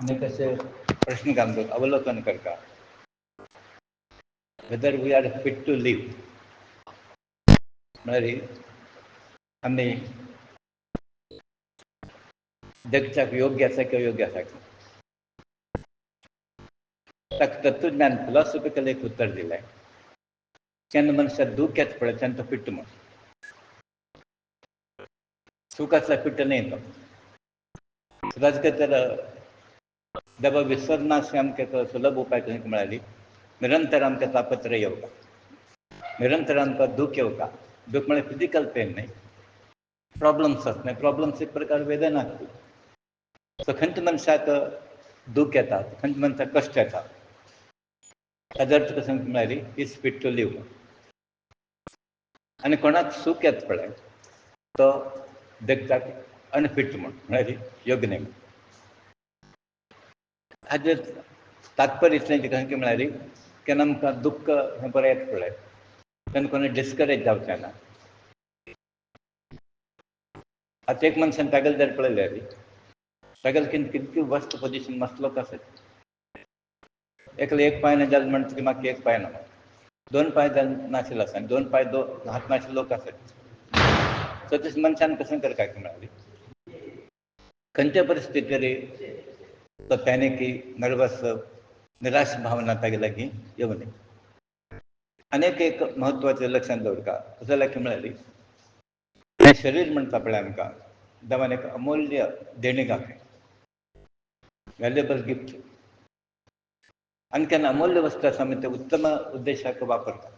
आनी कसे प्रश्न घालतो अवलोकन करता whether we are fit to live म्हळ्यार आमी जगच्याक योग्य आसा किंवा योग्य आसा ताका तत्वज्ञान फिलॉसॉफिकल एक उत्तर दिलें केन्ना मनशाक दूख येता पळय तेन्ना तो फिट्ट म्हूण सूख आसल्यार फिट्ट न्ही तो ताजे खातीर देवा विसरनाशे आमकां एक सुलभ उपाय खंय मेळ्ळी निरंतर आमकां तापत्र येवता निरंतर आमकां दूख येवता दूख म्हळ्यार फिजिकल पेन न्ही प्रॉब्लम्स आसता प्रॉब्लम्स एक प्रकार वेदना सो खंयच्या मनशाक दूख येता खंयच्या मनशाक कश्ट येता ताजे अर्थ कसो म्हळ्यार इज फीट टू लीव आनी कोणाक सूख येता पळय तो जगताक अनफीट म्हळ्यार योग्य न्ही हाजें तात्पर्य इतलें की म्हळ्यार केन्ना आमकां दुख्ख हें बरें येता पळय तेन्ना कोणूय डिस्करेज जावचें ना आतां एक मनशान पेगेल जर पळयल्यार पेगेल कितकी वर्स्ट पोजिशन मस्त लोक आसात एकलो एक पांय ना जालो म्हणटा म्हाका एक पांय ना दोन पांय नाशिल्लो आसा आनी दोन पांय हात नाशिल्ले लोक आसात सो तशें मनशान कशें करता म्हळ्यार खंयच्या परिस्थितीर तो पॅनिकी नर्वस निराश भावना तागे लागीं येवं न्ही आनीक एक म्हत्वाचें लक्षांत दवरता जाल्यार की म्हळ्यार हें शरीर म्हणटा पळय आमकां देवान एक अमुल्य देणीक वॅल्युएबल गिफ्ट आनी केन्ना अमुल्य वस्त आसा आमी ते उत्तम उद्देशाक वापरता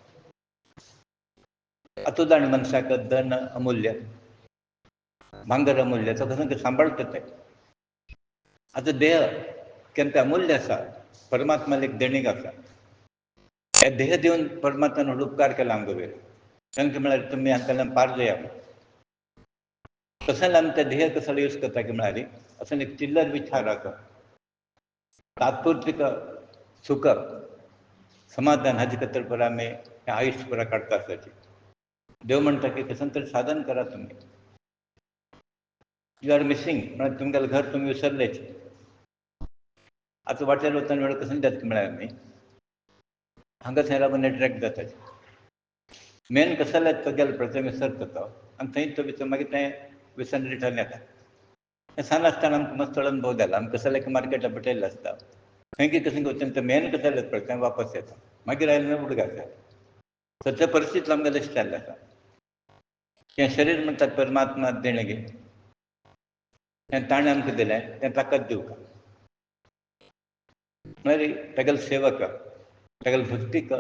आतां जाण मनशाक धन अमुल्य भांगर अमुल्य तो कसो सांबाळटा तें आतां देह केन्ना तें अमुल्य आसा परमात्माली एक देणीक आसा हे देह दिवन परमात्मान व्हड उपकार केला आमचे वयर तांकां म्हळ्यार तुमी हांकां पार जाया तशें जाल्यार आमी ते देह कसो यूज करता की म्हळ्यार असो एक चिल्लर विचाराक तात्पुरतीक सुख समाधान हाजे खातीर पुरो आमी हें आयुश्य पुरो काडटा आसतलीं देव म्हणटा की कसले तरी साधन करा तुमी यू आर मिसींग म्हळ्यार तुमगेलें घर तुमी विसरलेच आतां वाटेर वतना वेळ कसो जाता म्हळ्यार आमी हांगा थंय रावन एट्रेक्ट जातात मेन कसो जाल्यार तो गेलो पळय थंय विसरता तो आनी थंय तो विसर मागीर तें विसरून रिटर्न येता हें सांगना आसतना आमकां मस्त अनुभव जाला आमी कसो जाल्यार मार्केटार पटयल्लो आसता खंय कितें कशें वचून तें मेन कशें जालें पळय तें वापस येता मागीर आयलें मागीर उडगार जाता सो ते परिस्थितींत आमकां लक्ष जाल्लें आसा हें शरीर म्हणटा परमात्मा देणगी हें ताणें आमकां दिलें तें ताकत दिवंक म्हळ्यार तेगेलो सेवक तेगेलो भक्तीक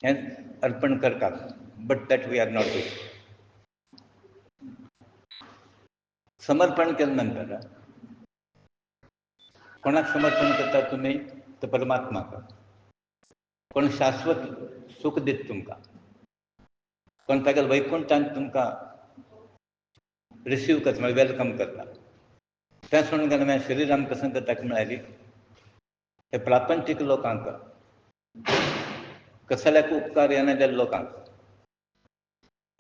हें अर्पण करतात but that we are not doing समर्पण केले नंतर कोणाक समर्पण करता तुमी तर परमात्माक कोण शाश्वत सूख दिता तुमकां कोण तागेले वैकुंठांत तुमकां रिसीव करता म्हळ्यार वेलकम करता तें सोडून केन्ना शरीर आमी कसो करता म्हळ्यार हे प्रापंचीक लोकांक कसल्याक उपकार येना जाल्ल्या लोकांक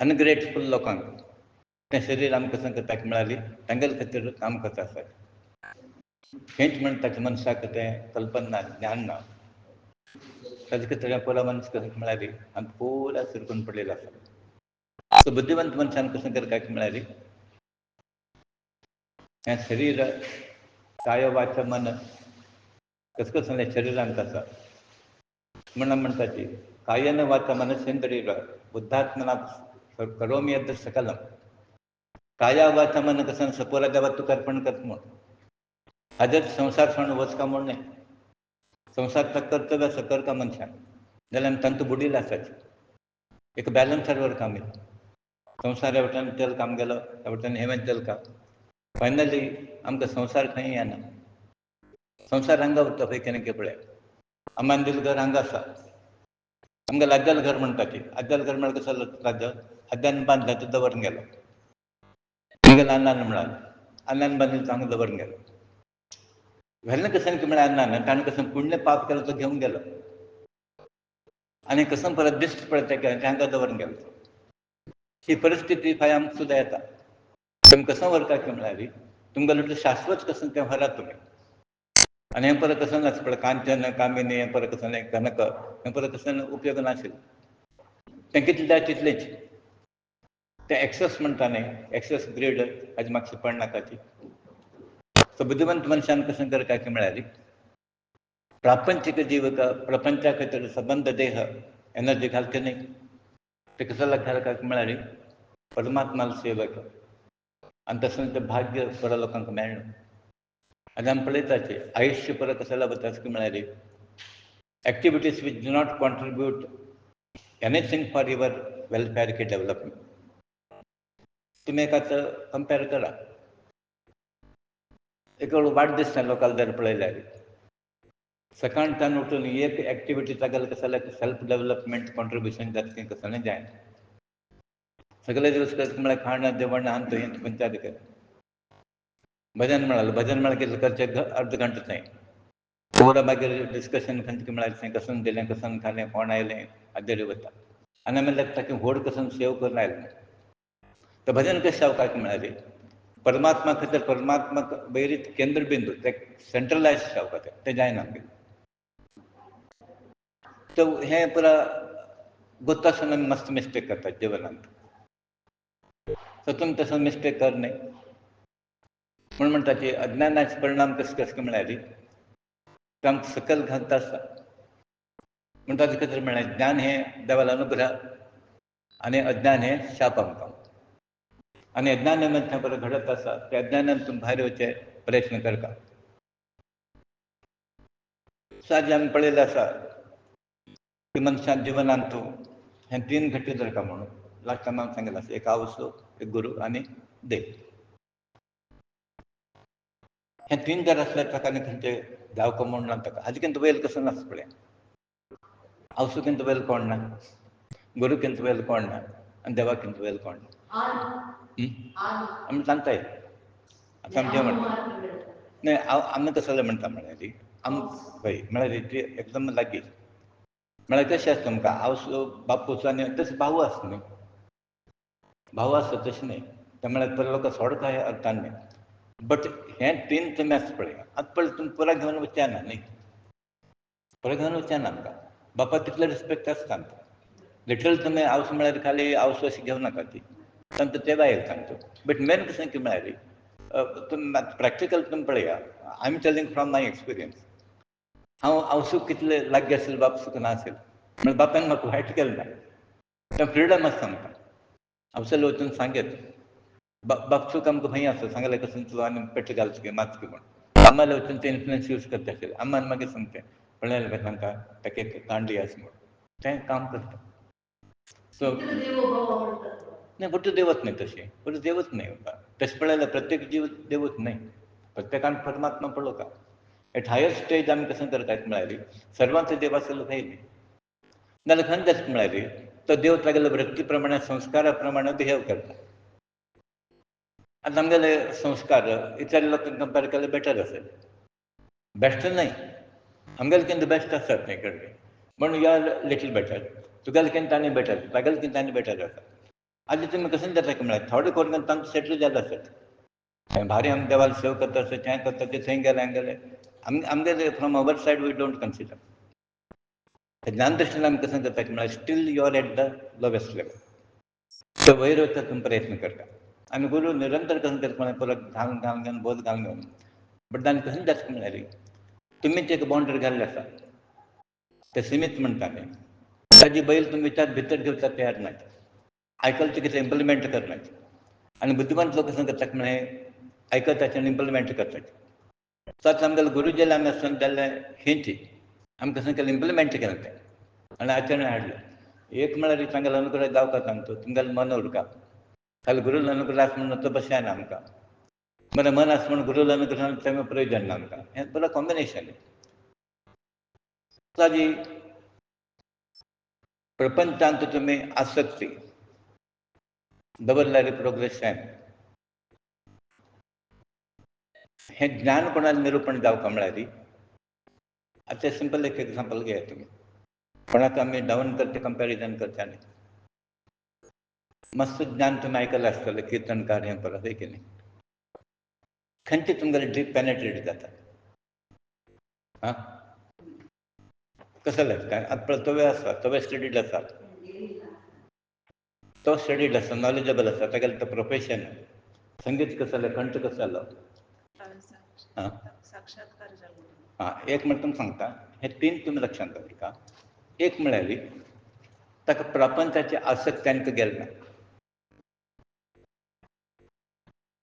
अनग्रेटफूल लोकांक तें शरीर आमी कसो करता म्हळ्यार तांगेले खातीर काम करता खंयच म्हणटा की मनशाक तें कल्पना ना ज्ञान ना ताजे खातीर पुरो मनीस कसो म्हळ्यार आमी पुरा सिरकून पडिल्लो आसा सो बुद्धिवंत मनशान कशें करता म्हळ्यार हें शरीर काया वाचा मन कसो कसो शरिरांत आसा म्हण म्हणटा ती कायेन वाचा मनसेंद्रिय बुद्धात्मना करोमि यद् सकलम काया वाचा मन कसो सपोरा देवा तुका अर्पण करता म्हूण हाजेर संवसार सोडून वचका म्हूण न्ही संवसार कर्तव्य आसा करता मनशान जाल्यार आमी तांतू बुडिल्ले आसात एक बॅलन्सार व्हरता आमी संवसार ह्या वटेन चलता आमगेलो ह्या वटेन हें चलता फायनली आमकां संवसार खंय येना संवसार हांगा उरता खंय केन्ना पळय आम्यान दिल्लें घर हांगा आसा आमगेलें आज्यालें घर म्हणटा ती आज्यालें घर म्हळ्यार कसो राज्य आज्यान बांदलें तें दवरून गेलो आमगेलें आनान म्हळ्यार आनान बांदिल्लें तें हांगा दवरून गेलो व्हेल्लें कशें म्हळ्यार आनान ताणें कसो पुण्य पाप केलो तो घेवन गेलो आनी कसो परत दिश्ट पडटा तें हांगा दवरून गेलो ही परिस्थिती फाय आमकां सुद्दां येता तुमी कसो व्हरता म्हळ्यार तुमगेलो शाश्वत कसो तें व्हरात तुमी आनी हें परत कसं नासपड कांचन कामिनी हें परत कसं कनक हें परत कसं उपयोग नाशिल्लो. तें कितलें जाय तितलेंच. तें एक्सेस म्हणटा न्ही, एक्सेस ग्रीड हाजी म्हाका पडनाका ती. सो बुद्धिमंत मनशान कसं करता की म्हळ्यार प्रापंचिक जीवक प्रपंचा खातीर संबंद देह एनर्जी घालचे न्ही. ते कसं घालता म्हळ्यार परमात्माला सेवा कर आनी तसं तें भाग्य बऱ्या लोकांक मेळना. आनी आमी पळयताचे आयुश्य परत कसं वता म्हळ्यार activities which do not contribute anything for your welfare की डेव्हलपमेंट. तुम्ही एकाच कंपेर करा. एक वाडदीस लोकांक जर पळयल्यार सकाळच्यान उठून एक एक्टिविटी तागेलें कसं जाल्यार सेल्फ डेव्हलपमेंट कॉन्ट्रिब्युशन जातलें कसं जायना. सगळे दिवस म्हळ्यार खाण जेवण आनी हें पंचायत कर. भजन म्हणाल भजन म्हळ्यार कितलें करचें अर्द घंटो थंय. पोरां मागीर डिस्कशन खंयचे म्हळ्यार थंय कसून दिलें कसून खालें कोण आयलें आदेरी वता. आनी आमी लागता की व्हड कसून सेव करून आयलें. तर भजन कशें जावपाक म्हळ्यार परमात्मा खातीर परमात्मा वयरीत केंद्र बिंदू ते सेंट्रलायज जावपाक तें जायना आमगेर. तर हें पुरा गुत्तासून आमी मस्त मिस्टेक करतात जिवनांत. सो तुमी तसो मिस्टेक कर न्ही. म्हणून म्हणटा की अज्ञानाचे परिणाम कशे कशे म्हळ्यार ते आमकां सकयल घालता आसता. पूण ताजे खातीर म्हळ्यार ज्ञान हें देवालो अनुग्रह आनी अज्ञान हें शाप आमकां. आनी अज्ञान थंय परत घडत आसा त्या अज्ञानांत तुमी भायर येवचे प्रयत्न करता. सो आज आमी पळयलें आसा की मनशान जिवनांत तूं हें 3 घटक धरता म्हणून लास्ट टायम हांवें सांगिल्लें आसा. एक आवसो, एक गुरू आनी देव. हें 3 जर आसल्यार ताका आनी खंयचें जावंक म्हूण ताका हाजें वयर कसो नासता पळय. आवसोकिंत वयर कोण ना, गुरूकिंत वयर कोण ना आनी देवाकिंत वयर कोण ना. आमी सांगताय आतां आमी जें म्हणटा न्हय आमी कसो म्हणटा म्हळ्यार आम पळय म्हळ्यार ती एकदम लागीं म्हळ्यार कशें आसता तुमकां आवसो बापूस आनी तसो भाव आसता न्ही. भाव आसता तशें न्ही. ते म्हळ्यार बरे लोक सोडता ह्या अर्थान न्ही. बट हें 3 तुमी आसता पळय आतां पळय तुमी पुराय घेवन वचना न्ही. पुराय घेवन वचना आमकां. बापायक तितलो रिस्पेक्ट आसता आमकां. लिटरली तुमी आवसो म्हळ्यार खाली आवसो अशी घेवं नाका ती. सांगता ते भायर सांगता. बट मेन कशें की म्हळ्यार तुमी प्रॅक्टिकल तुमी पळया. I am telling from my experience. हांव आवसोक कितलें लागीं आशिल्लो बापूसाक नाशिल्लो. म्हळ्यार बापायन म्हाका वायट केलें ना. तें फ्रिडम आसता आमकां. आवसोले वचून सांगयात. बापूसाक आमकां भंय आसता सांगलें कसो तूं आनी पेट्टे घालचो गे माचो गे म्हूण. आम्माले वचून ते इन्फ्लुएन्स यूज करता आशिल्ले. आम्मान मागीर सांगता पळयलें काय तांकां ताका एक कांडी आसा म्हूण. तें काम करता. सो नाही फक्त देवच नाही तशी फक्त देवच नाही तसे पळयल्यार प्रत्येक जीव देवच नाही. प्रत्येकान परमात्मा पडलो का एट हायर स्टेज आमी कसं करतात म्हळ्यार सर्वांचो देव आसलो खंय न्ही. नाल्यार खंय जाता म्हळ्यार तो देव तागेल्या वृत्ती प्रमाणे संस्कारा प्रमाणे बिहेव करता. आतां आमगेले संस्कार इतर लोकांक कंपेर केल्यार बेटर आसत. बेस्ट न्हय आमगेले कितें बेस्ट आसत न्ही कडेन म्हूण यू आर लिटल बेटर. तुगेले कितें आनी बेटर तागेले कितें आनी बेटर आसा. आतां तुमी कसं जाता म्हळ्यार थोडे करून तांकां सेटल जाल्ले आसत. भारी आमी देवाली सेवा करता आसत हें करता तें थंय गेले हांगा गेले आमगेले from our side we don't consider. ज्ञान दृश्टीन आमी कसं करता म्हळ्यार still you are at the lowest level. तो वयर वचपाक तुमी प्रयत्न करता. आनी गुरू निरंतर कसं करता म्हळ्यार परत घालून घालून घालून बोध घालून घालून बट तांणी कसं जाता म्हळ्यार तुमीच एक बाउंडरी घाल्ली आसा. ते सीमीत म्हणटा न्ही ताजी बैल तुमी विचार भितर घेवपाक तयार नात. आयकलां कितें इम्प्लिमेंट करनात. आनी बुद्धिमंत लोक कसं करतात म्हळ्यार आयकतात आनी इम्प्लिमेंट करतात. सो आतां आमगेले गुरू जेन्ना आमी आसतना जाल्ले हिंच आमी कसं केलें इम्प्लिमेंट केलें तें आनी आचरण हाडलें. एक म्हळ्यार तांगेलो अनुग्रह जावपाक सांगता तुमगेलें मन उरता. खाली गुरूलो अनुग्रह आसा म्हणून तो बसयना आमकां. बरें मन आसा म्हूण गुरूलो अनुग्रहान तें प्रयोजन ना आमकां. हें बरें कॉम्बिनेशन. ताजी प्रपंचांत तुमी आसक्ती दवरल्यार प्रोग्रेस जायना. हें ज्ञान कोणालें निरूपण जावपाक म्हळ्यार आतां सिंपल एक एग्जांपल घेयात तुमी. कोणाक आमी डावन करचें कंपेरिजन करचें न्ही. मस्त ज्ञान तुमी आयकलां आसतलें किर्तनकार हें परत है की न्ही. खंयचे तुमगेलें डीप पेनेट्रेट जाता. हां कसं लागतं आता तो वेळ आसा तो वेळ स्टडीड आसा तो स्टडीड आसा नॉलेजेबल आसा ताका तो प्रोफेशन संगीत कसं जालें कंठ कसो जालो हां हां एक म्हणटा तुमकां सांगता हे 3 तुमी लक्षांत दवरता एक म्हळ्यार ताका प्रपंचाची आसक्त तांकां गेली ना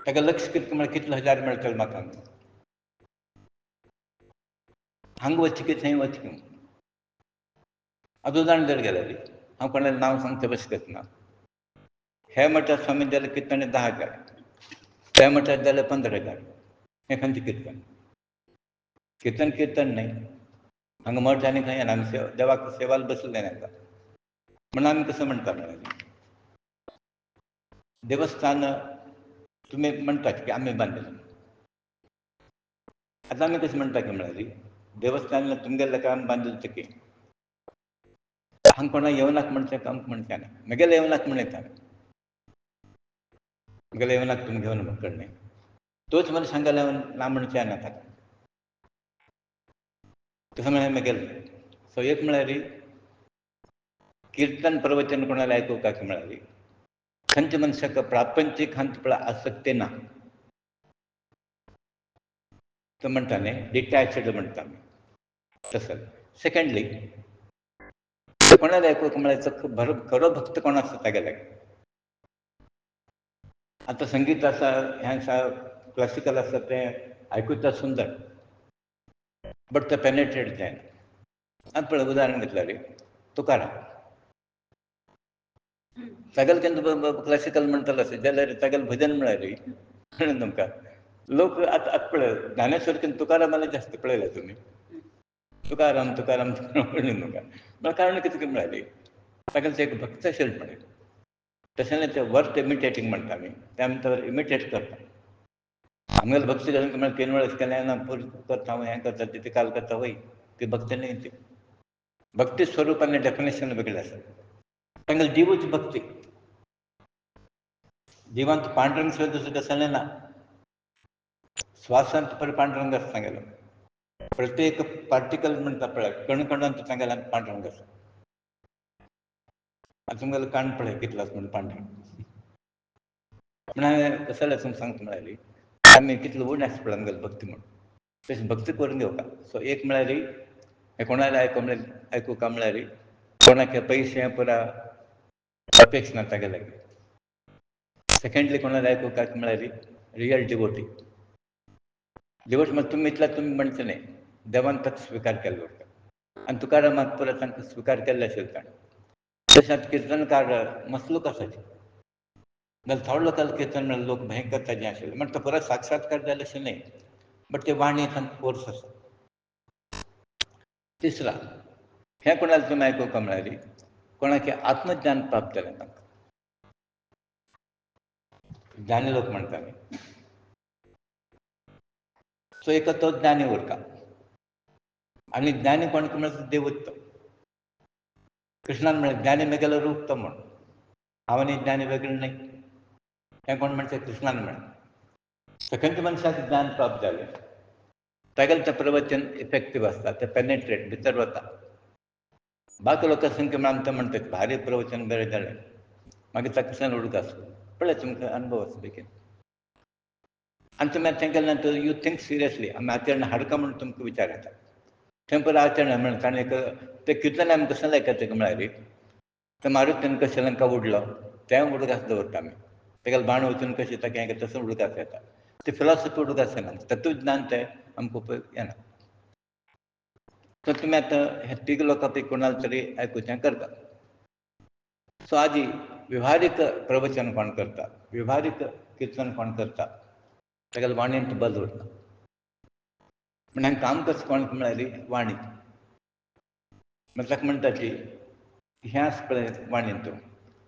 ताका लक्ष कितलें म्हळ्यार कितले हजार मेळटले म्हाका हांगा वचचें की थंय वचचें आतां उदाहरण जर गेल्यार हांव कोणालें नांव सांगता तशें करतना हे मठांत स्वामीन जाल्यार किर्तन 10,000 त्या मठांत जाल्यार 15,000 हें खंयचें किर्तन किर्तन किर्तन न्हय हांगा मठ आनी खंय ना आमी देवाक सेवाक बसले नाका म्हणून आमी कसं म्हणटा म्हळ्यार देवस्थान तुमी म्हणटात की आमी बांदलें आतां आमी कशें म्हणटा की म्हळ्यार देवस्थान तुमगेलें काम बांदलें चकी हांगा कोणाक येवनाक म्हणचें आमकां म्हणचें ना म्हगेलें येवनाक म्हणयता म्हगेलें येवनाक तुमी घेवन कडलें तोच मनीस हांगा येवन ना म्हणचें ना ताका तसो म्हळ्यार म्हगेलें सो एक म्हळ्यार किर्तन प्रवचन कोणालें आयकुपाक म्हळ्यार खंयच्या मनशाक प्रापंचीक हांत पळय आसक्ती ना तो म्हणटा न्ही डिटॅचड म्हणटा आमी तसो सेकंडली कोणालें आयकुपाक म्हळ्यार खरो भक्त कोण आसता तागेले आतां संगीत आसा हें आसा क्लासिकल आसा तें आयकुता सुंदर बट तें पेनेट्रेट जायना आतां पळय उदाहरण घेतल्यार तुकाराम तागेलें केन्ना क्लासिकल म्हणटलो आसत जाल्यार तागेलें भजन म्हळ्यार कळ्ळें तुमकां लोक आतां पळय ज्ञानेश्वर तुकारामालें जास्त पळयलां तुमी तुकाराम तुकाराम कळ्ळें तुमकां म्हळ्यार कारण कितें म्हळ्यार तागेलें तें एक भक्त आशिल्लें तशें न्हय तें वर्थ इमिटेटींग म्हणटा आमी तें आमी तो इमिटेट करता आमगेले भक्ती घालून म्हळ्यार 3 वेळास केलें ना करता हांव हें करता तिथे काल करता वय ती भक्ती न्हय ती भक्ती स्वरूप आनी डेफिनेशन वेगळें आसा तांगेली दिवूच भक्ती जिवांत पांडुरंग सुद्दां दुसरें कसलें ना स्वासांत पर पांडुरंग आसा तांगेलो प्रत्येक पार्टिकल म्हणटा पळय कणकणांत तांगेल्यान पांडुरंग आसा आतां तुमगेलो काण पळय कितलो आसा म्हण पांडुरंग म्हळ्यार कसो जाल्यार तुमकां सांगता म्हळ्यार आमी कितलो उण आसा पळय आमगेली भक्ती म्हणून तशी भक्ती करून घेवपाक सो एक म्हळ्यार हें कोणालें आयकुपाक म्हळ्यार कोणाक पयशे पुरा अपेक्षा ना तागेले सेकंडली कोणालें आयकुपाक म्हळ्यार रियल डिवोटी डिवोटी म्हळ्यार तुमी इतल्या तुमी म्हणचे न्हय देवान ताका स्विकार केल्लो आनी तुकारामाक परत तांकां स्विकार केल्ले आशिल्ले ताणें तशें आतां किर्तनकार मसलूक आसात जाल्यार थोडे लोकांलें किर्तन म्हळ्यार लोक भयंकर ताजें आशिल्लें म्हण तो परत साक्षात्कार जाले अशें न्हय बट ते वाणयेंत तांकां फोर्स आसा तिसरा हें कोणालें तुमी आयकुपाक म्हळ्यार कोणाक आत्मज्ञान प्राप्त जालें तांकां ज्ञानी लोक म्हणटा न्ही सो एक तो ज्ञानी उरता आनी ज्ञानी कोण म्हळ्यार देवूच तो कृष्णान म्हळें ज्ञानी म्हगेलो रूप तो म्हूण हांव आनी ज्ञानी वेगळे न्हय हें कोण म्हणटा कृष्णान म्हळें खंयच्या मनशाक ज्ञान प्राप्त जालें तागेलें तें प्रवचन इफेक्टीव आसता तें पेनेट्रेट भितर वता बाकी लोकां संख्या म्हळ्यार आमी तें म्हणटात भारी प्रवचन बरें जालें मागीर ताका कडल्यान उडगास पळय तुमकां अनुभव आसा बेगीन आनी तुमी आतां तें केलें नंतर यू थिंक सिरियसली आमी आचरण हाडटा म्हूण तुमकां विचार येता थंय परत आचरण म्हण ताणें एक तें किर्तन आमी कसलें आयकता म्हळ्यार तो मारुतीन कशें लंका उडलो तें उडगास दवरता आमी तेगेलो बाण वचून कशें ताका हें तसो उडगास येता ती फिलॉसॉफी उडगास येना तत्वज्ञान तें आमकां उपयोग येना तर तुमी आतां हे तिग लोकां पैकी कोणालें तरी आयकुचें करता सो आदी विव्हारीक प्रवचन कोण करता विव्हारीक किर्तन कोण करता तागेले वाणयेंत बल उरता पूण हांगा काम कशें कोण म्हळ्यार वाणी ताका म्हणटा की हें आसा पळय वाणयेंत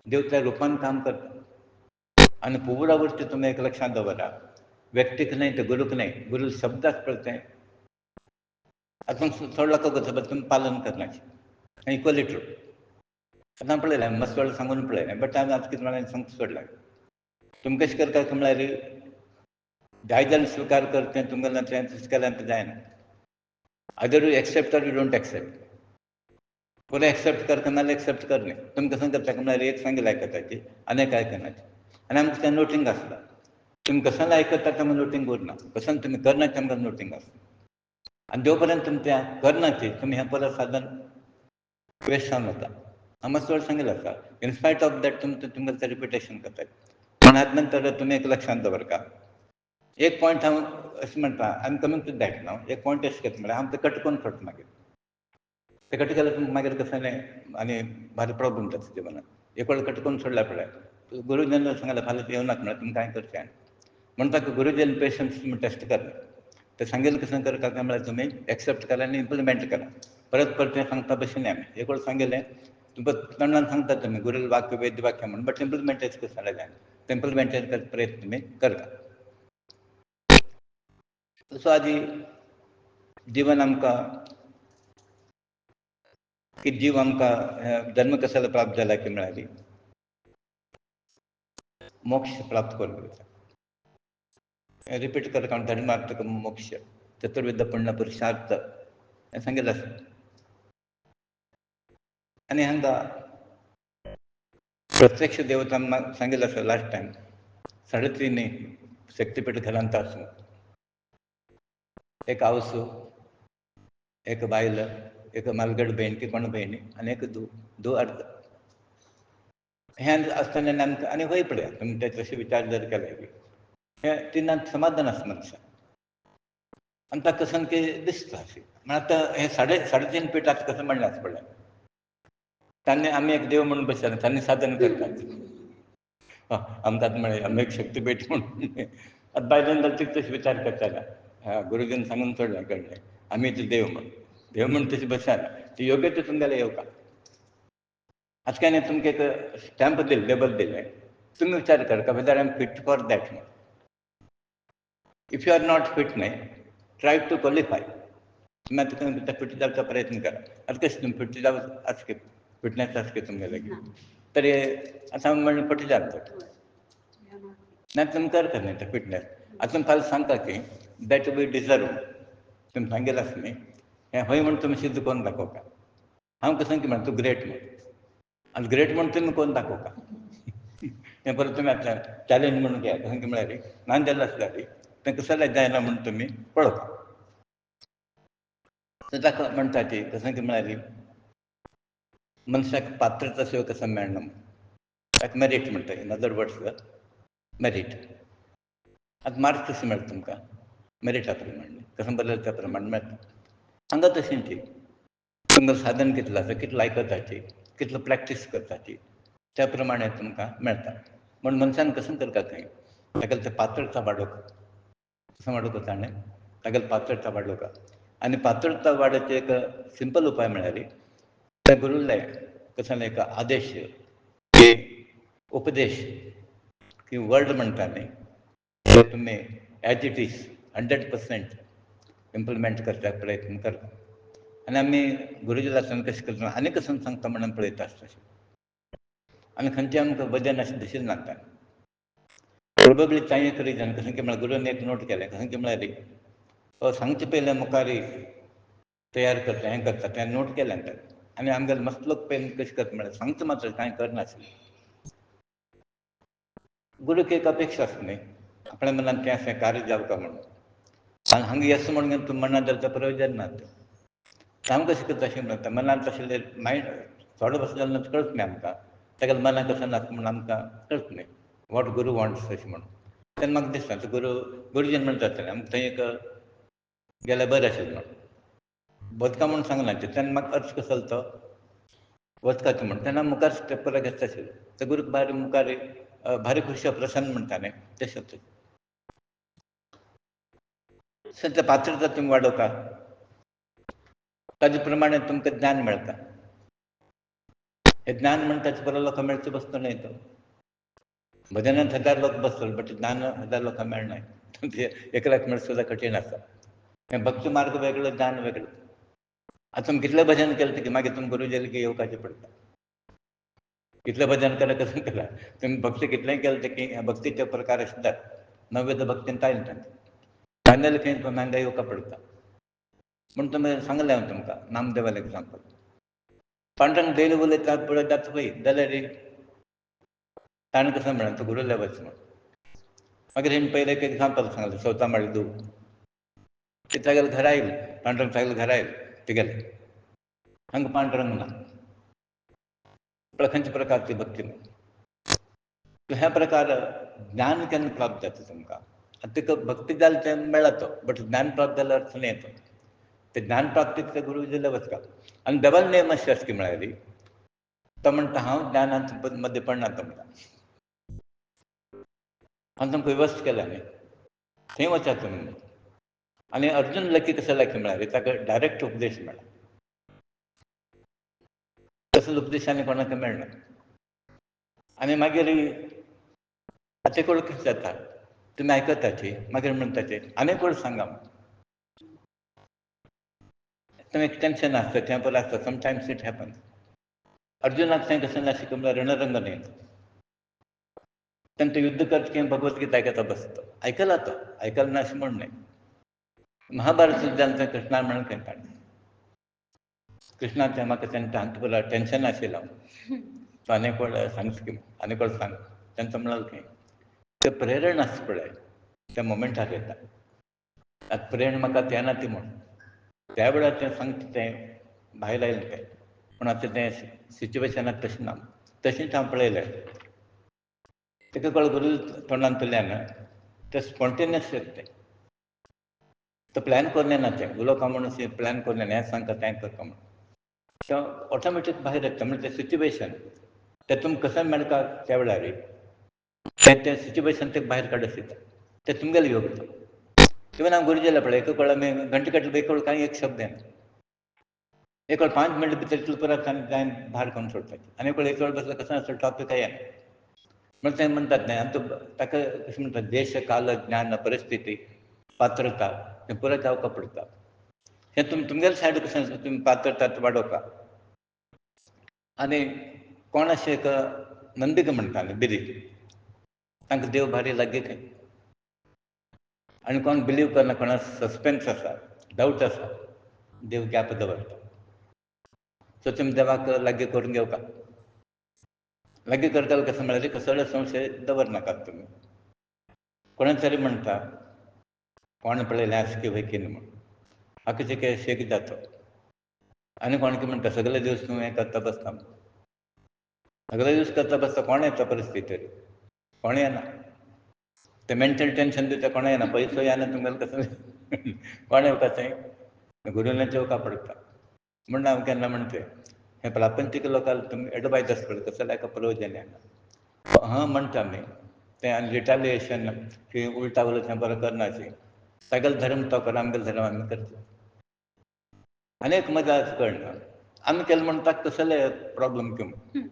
देव त्या रुपान काम करता आनी पुरावृत्ती तुमी एक लक्षांत दवरा व्यक्तीक न्हय ते गुरूक न्हय गुरू शब्द आसा पळय तें आतां थोडे लोक करता तुमी पालन करनात इक्वली ट्रू आतां हांवें पळयलें मस्त वेळ सांगून पळयलें बट हांवें आतां कितें म्हळें सांगता सोडलां तुमी कशें करता म्हळ्यार जाय जाल्यार स्विकार करता तें तुमगेलें तें तशें केल्यार तें जायना आदर you accept or you don't accept. पुढे एक्सेप्ट करता नाल्यार एक्सेप्ट करणे. तुमकां कसं करता म्हणल्यार एक सांगेल आयकताची अनेक आयकनाची आनी आमकां तें नोटींग आसता. तुम्ही कशाला ऐकता तेव्हा नोटींग उरना, कशाला तुम्ही करना तेव्हा नोटींग असतं. आणि जोपर्यंत तुम्ही त्या करनाची तुम्ही ह्या परत साधन वेस्ट जावन वता. हांव मातसो वेळ सांगेल आसा. इनस्पायट ऑफ दॅट तुमकां रिपिटेशन करतात. पण हात नंतर तुम्ही एक लक्षात दवरका. एक पॉयंट हांव अशें म्हणटा, I am coming to that नाव. एक पॉयंट अशें घेता म्हळ्यार हांव तें कट करून सोडटा मागीर. ते कट केल्यार तुमकां मागीर कसं जालें आनी भारी प्रॉब्लम जाता जिवनांत. एक वेळ कट करून सोडल्या पळय गुरुजीन सांगलें फाल्यां येवं नाका म्हळ्यार तुमी कांय करचें ना. म्हणून ताका गुरुजीन पेशन्स तुमी टेस्ट करा. ते सांगेल कसं करता काय म्हळ्यार तुमी एक्सेप्ट करा आनी इम्प्लिमेंट करा. परत परत तें सांगता बशीं न्ही आमी. एक वेळ सांगेलें तुमकां तोंडान सांगता तुमी गुरू वाक्य वेद वाक्य म्हणून, बट इम्प्लिमेंटेशन करता जाय. ते इम्प्लिमेंटेशन करपाचो प्रयत्न तुमी करता. तसो आदी जिवन आमकां की जीव आमकां जन्म कशाला प्राप्त जाला की म्हळ्यार मोक्ष प्राप्त करपाक. रिपीट करता धर्मार्थ मोक्ष चतुर्विध पुण्य पुरुषार्थ हें सांगिल्लें आसा. आनी हांगा प्रत्यक्ष देवतांक सांगिल्लें आसा लास्ट टायम 3.5 शक्तीपीठ घरांत आसूं. एक आवसू, एक बायल, एक मालगड भयण की कोण भयणी आनी एक धूव अर्द. हें आसतना आमकां आनी खंय पळया तुमी ते तशे विचार जर केले की हें तिनांत समाधान आसता मनशाक. आनी ताका कसं की दिसता अशें. म्हळ्यार आतां हें 3.5 पीठ आतां कसं म्हणलें आसा पळय. तांणी आमी एक देव म्हणून बसयला तांणी साधन करतात. आमकां आतां म्हळें आमी एक शक्तीपीठ म्हणून आतां बायलां जाल्यार ती तशी विचार करताना गुरुजीन सांगून सोडलें कळ्ळें आमी देव म्हणून. देव म्हणून तशी बसना. ती योग्य तितून जाल्यार येवका. आतां काय न्ही तुमकां एक स्टॅम्प दिलें, लेबल दिलें. तुमी विचार करता whether I am fit for that. If you are not fit न्हय ट्राय टू क्वॉलिफाय. तुम्ही आतां फिट जावपाचो प्रयत्न करा. आतां कशें तुमी फिट जावं आसता फिटनेस आसता तुमगेले तरी आतां म्हणलें फटी जाता. ना तुमी करता न्ही तें फिटनेस. आतां तुमी फाल्यां सांगता की दॅट वी डिजर्व. तुमी सांगेलें आसा न्ही हें हय म्हणून तुमी सिद्ध करून दाखोवता. हांव कसं की म्हणटा तूं ग्रेट म्हणून. आनी ग्रेट म्हणून तुमी करून दाखोवता. हें परत तुमी आतां चॅलेंज म्हणून घेयात. कसं म्हळ्यार ना जाल्लें आसल्यार तें कसो जायना म्हणून तुमी पळोवता. तर ताका म्हणटा ती कसं की म्हळ्यार मनशाक पात्रता शिवाय कसं मेळना म्हणून. ताका मेरीट म्हणटा. In other words merit. आतां मार्क्स कशें मेळटा तुमकां मेरिटा प्रमाणे. कसं बरयलें त्या प्रमाणे मेळटा. हांगा तशें ती तुमकां साधन कितलें आसा, कितलो आयकताची, कितलो प्रॅक्टीस करताची त्या प्रमाणे तुमकां मेळटा. म्हण मनशान कसं करता खंय तागेली तें पात्रता वाडोवप. कसं वाडोवप ताणें तागेली पात्रता वाडोवप. आनी पात्रता वाडोवपाचो एक सिंपल उपाय म्हळ्यार ते गुरुले कसं एक आदेश की उपदेश की वर्ड म्हणटा न्ही ते तुमी एज इट इज 100% इम्प्लिमेंट करपाक प्रयत्न करता. आनी आमी गुरुजी आसतना कशें करता आनी कसं सांगता म्हणून पळयता आसता. आनी खंयचें आमकां वजन अशें दिसूंक नाका. प्रोबेबली तांय एक रिजन कसं की म्हळ्यार गुरुन एक नोट केलें कसं की म्हळ्यार सांगचे पयलें मुखार तयार करता हें करता तें नोट केलें ताणें. आनी आमगेले मस्त लोक पयलीं कशें करता म्हळ्यार सांगता मात्र कांय करनासले. गुरूक एक अपेक्षा आसता न्ही आपल्या मनांत तें आसा कार्य जावका म्हणून. आनी हांगा येस म्हणून तुमी मनांत जाल्यार तें प्रयोजन ना. हांव कशें करता अशें म्हणटा मनांत आशिल्लें मायंड थोडो बसो जाल्यार कळटा न्ही आमकां. तागेल्या मनांत कसो नाका म्हूण आमकां कळटा न्ही वॉट गुरू वॉन्ट्स अशें म्हणून. तेन्ना म्हाका दिसता गुरुजीन म्हणटा आमकां थंय एक गेल्यार बरें आशिल्लें म्हणून. वचका म्हूण सांगना तेन्ना म्हाका अर्थ कसो जालो तो वचपाचें म्हणून. तेन्ना मुखार स्टेप घेतलो आशिल्लो. ते गुरूक भायर मुखार भारी खुशी प्रसन्न म्हणटा न्ही तशें. सद्या पात्रता तुमी वाडोवपा ताजे प्रमाणे तुमकां ज्ञान मेळटा. हें ज्ञान म्हणटा तें बरो लोकांक मेळचो बसतो न्हय तो. भजनांत 1000 लोक बसतले बट ज्ञान 1000 लोकांक मेळनाय. एकल्याक मेळचें सुद्दां कठीण आसा. हें भक्ती मार्ग वेगळो ज्ञान वेगळो. आतां तुमी कितलें भजन केलें की मागीर तुमकां गुरू जेल की येवपाचें पडटा. कितलें भजन केलें कसं केलां तुमी भक्ती कितलेंय केलें की भक्तीचे प्रकार आसतात. नवेद भक्तीन कांय ना. तांदूळ खंय हांगा येवका पडटा. म्हणून तुम्ही सांगलें हांवें तुमकां नामदेवाल एग्जाम्पल. पांडुरंग डेली उलयता पुढे जाता पळय जाल्यार ताणें कसं म्हणलें तो गुरू लेवलचो म्हणून. मागीर हेणें पयलें एक एग्जाम्पल सांगलें सवतामाळी दूख. ते तागेले घरा येयलें, पांडुरंग तागेले घरा येयलें तुगेलें हांगा पांडुरंग ना. खंयच्या प्रकारची भक्ती ना. ह्या प्रकार ज्ञान केन्ना प्राप्त जाता तुमकां. आतां तुका भक्ती जाली तेन्ना मेळ्ळा तो, बट ज्ञान प्राप्त जाल्या अर्थान येतो. ते ज्ञान प्राप्तीक ते गुरू जिल्ले वचता. आनी डबल नेम अशी आसता म्हळ्यार तो म्हणटा हांव ज्ञानांत मदीं पडना तो म्हणटा. हांवें तुमकां व्यवस्थ केला न्ही थंय वचा तुमी. आनी अर्जून लकी कसो लकी म्हळ्यार ताका डायरेक्ट उपदेश मेळ्ळा. तसलो उपदेश आनी कोणाक मेळना. आनी मागीर ताचे कडेन कितें जाता तुमी आयकताचे मागीर म्हणटाचे आनी कोण सांगा. तें एक टेंशन आसता टेंपर आसता समटायम्स इट हॅपन्स. अर्जुनाक थंय कसं नाशिक म्हळ्यार रणरंग न्ही. तेन्ना तो युध्द करता की भगवतगीता आयकता बसता. आयकला तो आयकला ना अशें म्हण न्ही. महाभारत जालें तें कृष्णान म्हणलें खंय ताणें. कृष्णान म्हाका तेन्ना हांगा टेंशन आशिल्लो. तो आनी कोण सांगता आनी कोण सांग तेन्ना तो म्हणलो खंय तें प्रेरण आसता पळय त्या मोमेंटार येता. आतां प्रेरण म्हाका येना ती म्हण त्या वेळार तें सांगता तें भायर आयलें तें. पूण आतां तें सिच्युएशनाक तशें ना. तशेंच हांव पळयलें. ताका कळ्ळें गुरू तोंडांतल्यान तें स्पॉन्टेनियस तें. तो प्लॅन करून येना तें उलोवपा म्हणून प्लॅन करून येना हें सांगता तें करता म्हणून. तो ऑटोमॅटीक भायर येता म्हणजे तें सिच्युएशन तेतून कसो मेळटा त्या वेळार तें सिच्युएशन तें भायर काडून दिता. तें तुमगेलो योग तो. इवन हांव गुरुजीला पळय एक वेळ घंटे कडेन एक वेळ कांय एक शब्द येना. एक वेळ 5 मिनट भितर तितलो परत जायन भायर काडून सोडटा. आनी एक वेळ बसलो कसो आसता टॉपिक येना. म्हण तें म्हणटात न्ही आनी ताका कशें म्हणटात देश काल ज्ञान परिस्थिती पात्रता हें पुराय जावपा पडटा. हें तुमगेले सायड कशें आसता तुमी पात्रता वाडोवपा. आनी कोण अशें एक नंदीक म्हणटाले बिरी तांकां देव भारी लागी खंय. आनी कोण बिलीव करना कोणाक सस्पेन्स आसा डावट आसा देव गॅप दवरता. सो तुमी देवाक लागीं करून घेवपा. लागीं करताले कसो म्हळ्यार कसलोय संशय दवरनाकात तुमी. कोणें तरी म्हणटा कोणें पळयलें आसकी वयकीन म्हूण आख्खे शेक जाता. आनी कोण कितें म्हणटा सगळे दीस तूं हें करता बसता म्हूण. सगळे दीस करता बसता कोण येता परिस्थितीर कोण येना. तें मेंटल टेंशन दिता कोण येना पयसो येना तुमगेलें कसो कोण येवपा थंय. गुरूनाच येवपा पडटा. म्हूण हांव केन्ना म्हणचें हें प्रापंचीक लोकांक तुमी एडवायज आसता पळय कसो लायक प्रयोजन येना. हां म्हणटा आमी तें आनी रिटालिएशन की उलटा उलयता बरें करना अशें. तागेलो धर्म तो करा आमगेलो धर्म आमी करता. आनी एक मजा कळना आमी केलें म्हूण ताका कसले प्रॉब्लम घेवं.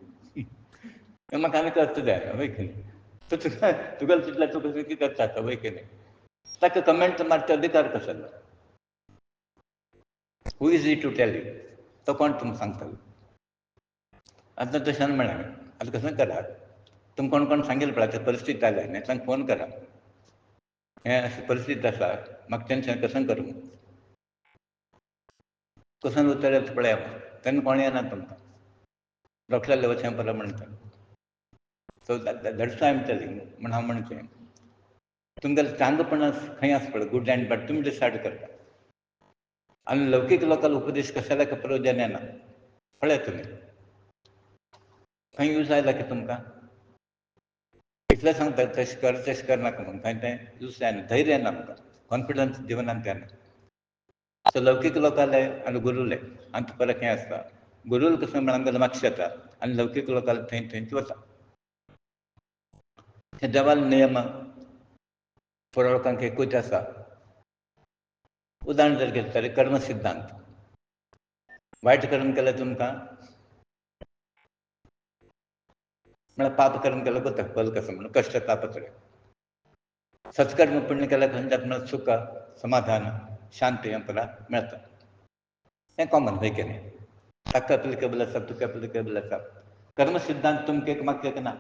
म्हाका आनी करता जाय वय की न्ही. तुगेलो चिंतल्यार तूं कितें करता आतां वय की न्ही. ताका कमेंट मारचो अधिकार कसलो. Who is he to tell you तो कोण तुमकां सांगतलो. आतां तशें म्हळें आतां कसो करा तुमकां कोण कोण सांगेल पळय आतां परिस्थिती जाल्या न्ही तांकां फोन करा. हें अशी परिस्थिती आसा म्हाका टेंशन कसो करूं. कसो उतर येता पळयात तेन्ना कोण येना तुमकां. डॉक्टरा वचचें पडलें म्हणटा. So that's why I am telling म्हण हांव म्हणचें तुमगेलें चांगपण खंय आसा पळय गूड एंड बॅड तुमी डिसायड करता. आनी लौकीक लोकांक उपदेश कशाल्याक प्रयोजन येना. पळयात तुमी खंय यूज आयला की तुमकां. इतलें सांगता तशें कर नाका म्हणून खंय तें यूज जायना धैर्य येना आमकां कॉन्फिडन्स जिवनांत येना. सो लौकीक लोकांले आनी गुरूले हांगा फरक हें आसता. गुरूल कसो म्हळ्यार आमगेलो मोक्ष जाता आनी लौकीक लोकांले थंयच वता. हे देवालो नेम थोड्या लोकांक एकूच आसा. उदाहरण जर घेतलें जाल्यार कर्म सिद्धांत. वायट कर्म केलें तुमकां म्हळ्यार पाप कर्म केलो कोता फल कसो म्हणून कश्ट तापत्रय. सत्कर्म पुण्य केल्यार खंय जाता म्हळ्यार सुख समाधान शांती हें पुराय मेळटा. हें कॉमन वय की न्ही. ताका एप्लिकेबल आसा तुका एप्लिकेबल आसा. कर्म सिद्धांत तुमकां एक म्हाका एक ना.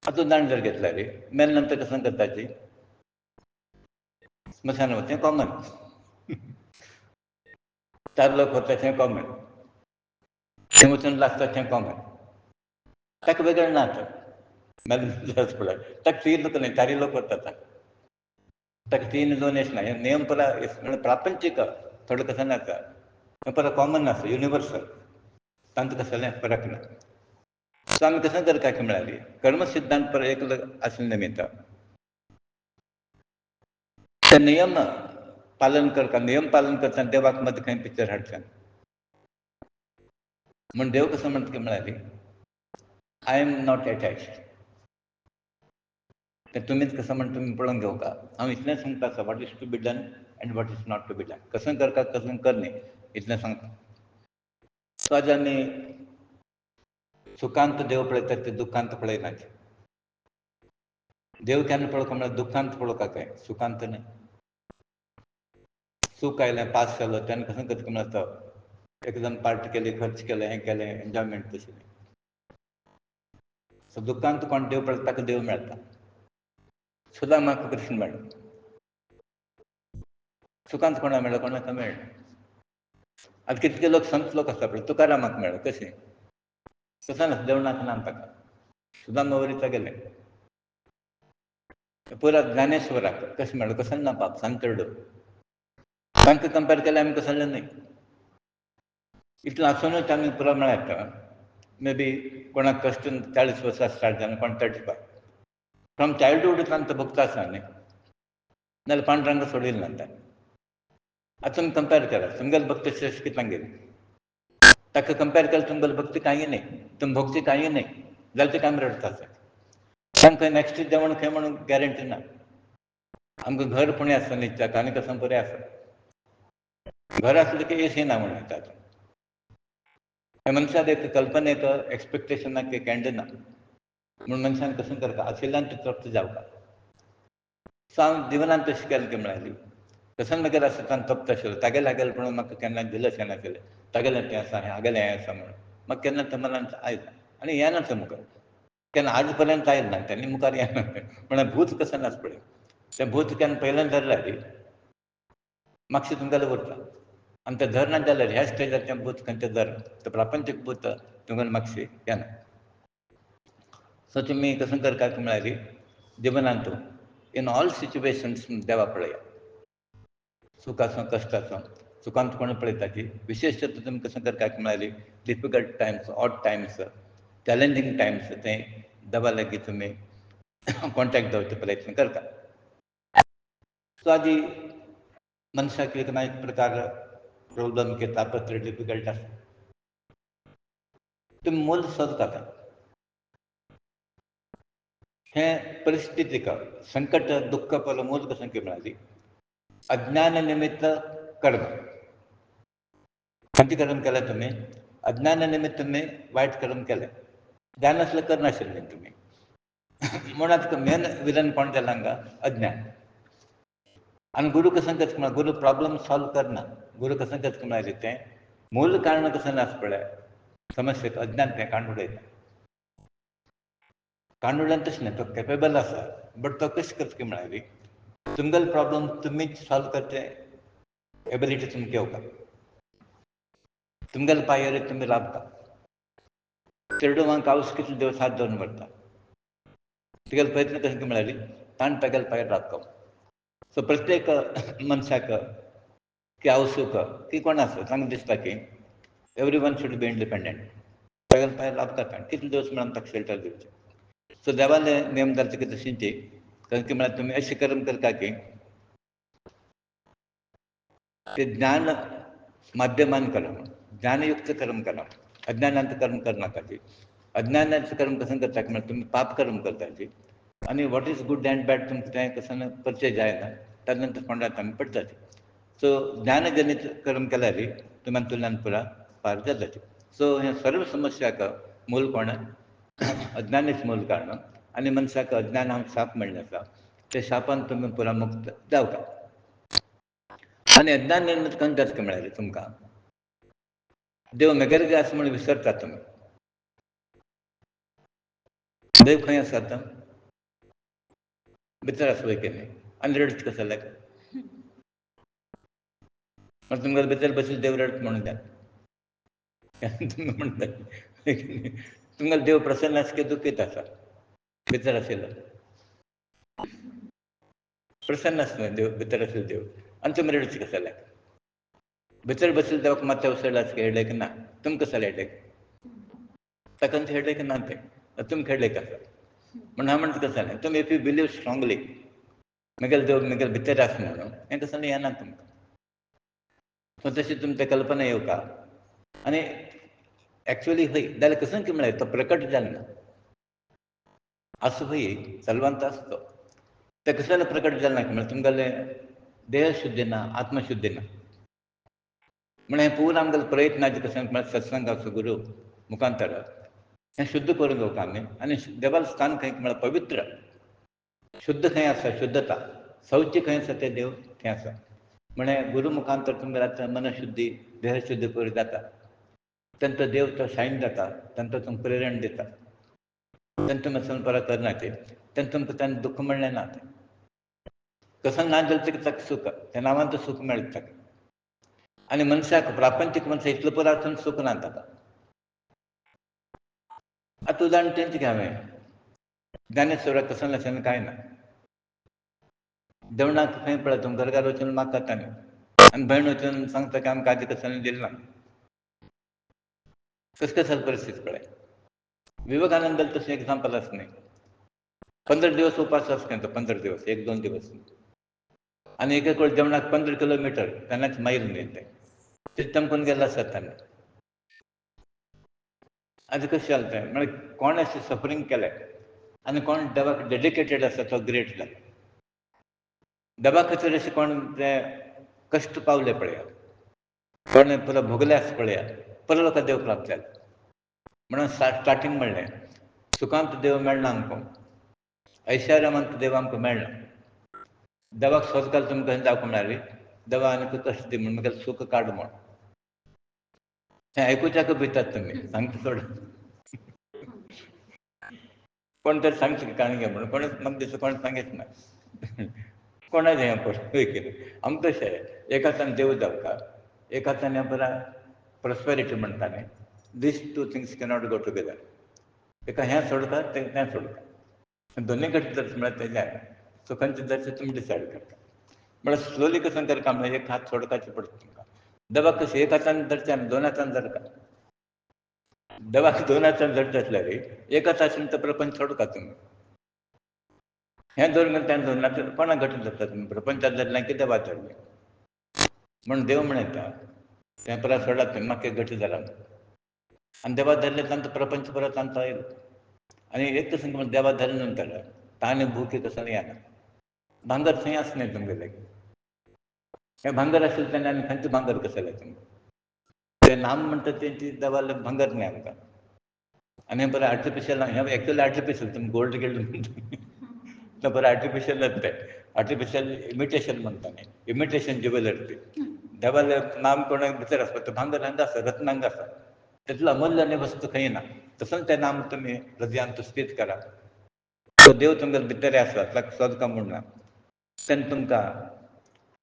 आतां उदाहरण जर घेतल्यार मेल्या नंतर कसो करपाची स्मशान वचें कॉमन. 4 लोक वता तें कॉमन. थंय वचून लागता तें कॉमन. ताका वेगळें ना तर मेल्स पळय ताका 3 लोक न्हय 4 लोक वतात. ताका 3 2 अशें ना. नियम पुरा प्रापंचीक थोडे कसं आसा. हें पुरा कॉमन आसा युनिवर्सल. तांकां कसलें फरक ना. सो आमी कसं करता की म्हळ्यार कर्म सिद्धांत पर एकलो आसले निमित्त ते नियम पालन करता नियम पालन करतना देवाक मदीं खंय पिक्चर हाडचें. म्हण देव कसो म्हणटा की म्हळ्यार आय एम नॉट अटॅच्ड. तें तुमीच कसं म्हण तुमी पळोवन घेवका. हांव इतलें सांगता आसा what is to be done and what is not to be done. कसं करता कसं कर न्ही इतलें सांगता. सो आज आमी सुखांत देव पळयतात ते दुखांत पळयनात. देव केन्ना पळोवता म्हळ्यार दुखांत पळोवता काय सुखांत न्हय. सूख आयलें पास जालो तेन्ना कसं करता म्हळ्यार तो एकदम पार्टी केली खर्च केले हें केलें एन्जॉयमेंट तशें. सो दुखांत कोण देव पळयता ताका देव मेळटा. सुदामाक कृष्ण मेळ्ळो. सुखांत कोणाक मेळ्ळो कोणाक मेळना. आतां कितके लोक संत लोक आसा पळय तुकारामाक मेळ्ळो कशें. तसो ना देव नाका ताका. सुदामा वयता गेले. पुरा ज्ञानेश्वराक कशें मेळ्ळो कसलें ना बाप सांग चड. तांकां कंपेर केल्यार आमी कसलें न्हय. इतलें आसुनूच आमी पुरो म्हळ्यार मे बी कोणाक कश्ट 40 वर्सां स्टार्ट जालें कोण 35. फ्रॉम चायल्डहूडच्यान तो भक्त आसा न्ही. नाजाल्यार पांडुरंगा सोडिल्लो ना ताणें. आतां तुमी कंपेर करात तुमगेली भक्ती श्रेश्ठ कितल्याक गेली. ताका कंपेर केल्यार तुमगेली भक्ती कांय न्हय. तुम भक्ती कांय न्हय जाल्यार तेका आमी रडतात. तांकां नॅक्स्ट जेवण खंय म्हणून गॅरंटी ना. आमकां घर पुण्य आसा न्हिदतात आनी कसं बरें आसा. घर आसलें की एसी ना म्हणून येतात. हे मनशाक एक कल्पनेक एक्सपेक्टेशनाक एक एंड ना. म्हूण मनशान कसं करता आशिल्ल्यान तृप्त जावपाक. सो हांव जिवनांत तशें केलें की म्हळ्यार कसं म्हगेलो आसतना तप्त आशिल्लो तागेलें आगेलें पळोवन म्हाका केन्ना दिलेशें नाशिल्लें. तागेलें तें आसा हागेलें हें आसा म्हणून म्हाका केन्ना तें मनांत आयना आनी येना तें मुखार. केन्ना आज पर्यंत आयलें ना तेन्ना मुखार येना म्हळ्यार भूत कसं आसा पळय तें भूत केन्ना पयलें धरल्यार मातशें तुमगेलें उरता. आनी तें धरना जाल्यार ह्या स्टेजार तें भूत खंयचें धरना. तें प्रापंचीक भूत तुमगेलें मातशें येना. सो तुमी कसं करतात म्हळ्यार जिवनांत इन ऑल सिच्युएशन्स देवा पळया. सूख आसूं कश्ट आसूं सुखांत कोण पळयता की विशेशतः तुमी कसं करतात म्हळ्यार difficult Times odd Times challenging Times तें देवा लागीं तुमी कॉन्टेक्ट दवरचो प्रयत्न करता. सो आदी मनशाक एक ना एक प्रकार प्रॉब्लम की तापत्र डिफिकल्ट आसा. तुमी मूल सोदतात. हें परिस्थितीक संकट दुःख पयलो मूल कसं की म्हळ्यार अज्ञान निमित्त कर्म. खंयचें कर्म केलें तुमी अज्ञाना निमित्त तुमी वायट कर्म केलें. ज्ञान आसल्यार करनाशिल्लें तुमी. म्हूण आतां मेन विलन कोण जालां हांगा अज्ञान. आनी गुरू कसं करता म्हळ्यार गुरू प्रॉब्लम सॉल्व करना. गुरू कसं करता म्हळ्यार तें मूल कारण कसं आसा पळय समस्येक अज्ञान तें काडून उडयता. काडून उडयना तशें न्हय तो केपेबल आसा बट तो कशें करता की म्हळ्यार तुमगेलो प्रॉब्लम तुमीच सॉल्व करचें एबिलिटी तुमकां येवका. तुमगेल्या पांयार तुमी राबता. चेडूं कावूस कितले दिवस हात धरून व्हरता. तुगेलो प्रयत्न कशें म्हळ्यार ताण तागेल्या पांयार राबता. सो प्रत्येक मनशाक की हांव सूख की कोण आसा तांकां दिसता की every one should be independent. तागेल्या पांयार राबता ताण कितले दिवस म्हणून ताका शेल्टर दिवचें. सो देवाले नेम जाता की तशींची की म्हळ्यार तुमी अशें कर्म करता की तें ज्ञान माध्यमान करा. ज्ञानयुक्त कर्म करा. अज्ञानांत कर्म करनाका जी. अज्ञानाचें कर्म कसं करता म्हळ्यार तुमी पाप कर्म करता जी आनी what is good end bad तुमकां तें कसं परिचय जायना ताजे नंतर कोंडांत आमी पडटात. सो ज्ञानजनीत कर्म केल्यार तुमी हातूंतल्यान पुरा पार जातात. सो हे सर्व समस्याक मूल कोण अज्ञानच मूल कारण आनी मनशाक अज्ञान हांव शाप म्हणलें आसा त्या शापान तुमी पुरा मुक्त जावता. आनी अज्ञान निर्माण खंय जाता म्हळ्यार तुमकां देव म्हगेर आसा म्हूण विसरतात तुमी. देव खंय आसा आतां भितर आसा की न्हय आनी रडचें कशें जालें. मग तुमकां भितर बसले देव रडत म्हणून द्या तुम्ही म्हणता तुमकां देव प्रसन्न आसा की दुखीत आसा भितर आशिल्लो प्रसन्न आसना देव भितर आशिल्लो देव आनी तुमी रडचे कशे जाल्यार भितर बसले देवाक मातशें उसळ्ळा आसा हेडेक ना तुमकां कशें हेडेक ताका हेडेक ना तें तुमकां हेडेक आसा म्हणून हांव म्हणटा कशें जालें तुमी इफ यू बिलीव स्ट्रॉंगली म्हगेलो देव म्हगेलो भितर आसा म्हणून हें कसं येना तुमकां सो तशी तुमकां कल्पना येवका आनी एक्चुअली हय जाल्यार कसं की म्हळ्यार तो प्रकट जाल्लो आसूं हय सर्वांत आसतो ते कसं जाल्यार प्रकट जाल्लो ना म्हळ्यार तुमगेले देह शुद्धी ना आत्मशुद्धी ना म्हळ्यार हें पूर्ण आमगेलो प्रयत्नाचें कशें म्हळ्यार सत्संग आसूं गुरू मुखांतर हें शुद्ध करून घेवका आमी आनी देवालें स्थान खंय म्हळ्यार पवित्र शुद्ध खंय आसा शुद्धता शौच खंय आसा तें देव थंय आसा म्हळ्यार गुरू मुखांतर तुमकां जाता मनशुद्धी देहशुद्धी करून जाता तेन्ना तो देव तो शायन जाता तेन्ना तो तुमकां प्रेरण दिता तेन्ना तुमी संपरा करनाचे तेन्ना तुमकां तेन्ना दुख्ख म्हणलें ना तें कसं ना जाल्यार ताका सूख त्या नांवान तो सूख मेळटा ताका आनी मनशाक प्रापंचीक मनशाक इतलो पुरो आसून सूख ना ताका आतां उदाहरण तेंच घे हांवें ज्ञानेश्वराक कसं नाशिल्लें कांय ना देवणाक खंय पळय तुमकां घरकार वचून मागता आनी भयण वचून सांगता की आमकां आदी कसं दिलें ना कशें कशें परिस्थिती पळय विवेकानंदाल तशें एग्जाम्पल आसा न्ही 15 दिवस उपास आसता तो 15 दिवस 1-2 दिवस आनी एक एक वेळ जेवणाक 15 किलोमिटर तेन्नाच मैल न्ही तें ते तेंपून गेल्लो आसता तेन्ना आतां कशें जालें तें म्हळ्यार कोण अशें सफरींग केलें आनी कोण देवाक डेडिकेटेड आसा तो ग्रेट जाला देवा खातीर अशें कोण ते कश्ट पावले पळयात कोणें पुरो भोगलें आसा पळयात परलो लोकांक देव प्राप्त जाला म्हणून स्टार्टींग म्हणलें सुखांत देव मेळना आमकां ऐशारामांत देव आमकां मेळना देवाक सोदकाल तुमकां खंय जावंक मेळ्ळी देवा आनीक कश्ट दी म्हूण म्हगेलें सूख काड म्हूण हें आयकुच्याक भितात तुमी सांगता थोडें कोण तरी सांगता काणी घे म्हणून कोणेच म्हाका दिसता कोणें सांगीत ना कोणाचें हें पळय आमकां कशें एक हातान देव जावता एक हातान हें पळय प्रॉस्पेरिटी म्हणटा न्ही these two things cannot go together एका हें सोडता तें सोडता दोनूय कडेन धरता म्हळ्यार तें जायना सुखांचें धरचें तुमी डिसायड करता म्हळ्यार स्लोली कशें करता म्हळ्यार एक हात सोडपाचें पडटा तुमकां देवाक कशें एक हातान धरचें आनी दोन हातान धरता देवाक दोन हातान धरता आसल्यार एक हात आसून तो प्रपंच सोडता तुमी हें धरून तें धरून आतां कोणाक घट्ट धरता तुमी प्रपंचाक धरलें की देवाक धरलें म्हूण देव म्हणटा तें परत सोडात तुमी म्हाका एक घट्ट धरा आनी देवाक धरलें तेन्ना प्रपंच परत तांचो येयलो आनी एक सांगता देवाक धरले नंतर ताण भूक कसो येना भांगर थंय आसना तुमगेलें हें भांगर आशिल्लें तेन्ना आनी खंयचें भांगर कशें जालें तुमकां तें नाम म्हणटा तेंची देवालें भांगर न्ही आमकां आनी हें बरें आर्टिफिशल हें एक्चुअली आर्टिफिशल तुमी गोल्ड गिल्ड म्हणटा तें बरें आर्टिफिशलच तें आर्टिफिशल इमिटेशन म्हणटा न्ही इमिटेशन ज्युवेलरी ती देवालें नाम कोणाक भितर आसता तो भांगर हांगा आसा रत्नांग आसा तितलो अमूल्य आनी वस्तू खंय ना तसोच तें नाम तुमी हृदयांत स्थित करा तो देव तुमगेले भितर आसा ताका सोदता म्हूण ना तेन्ना तुमकां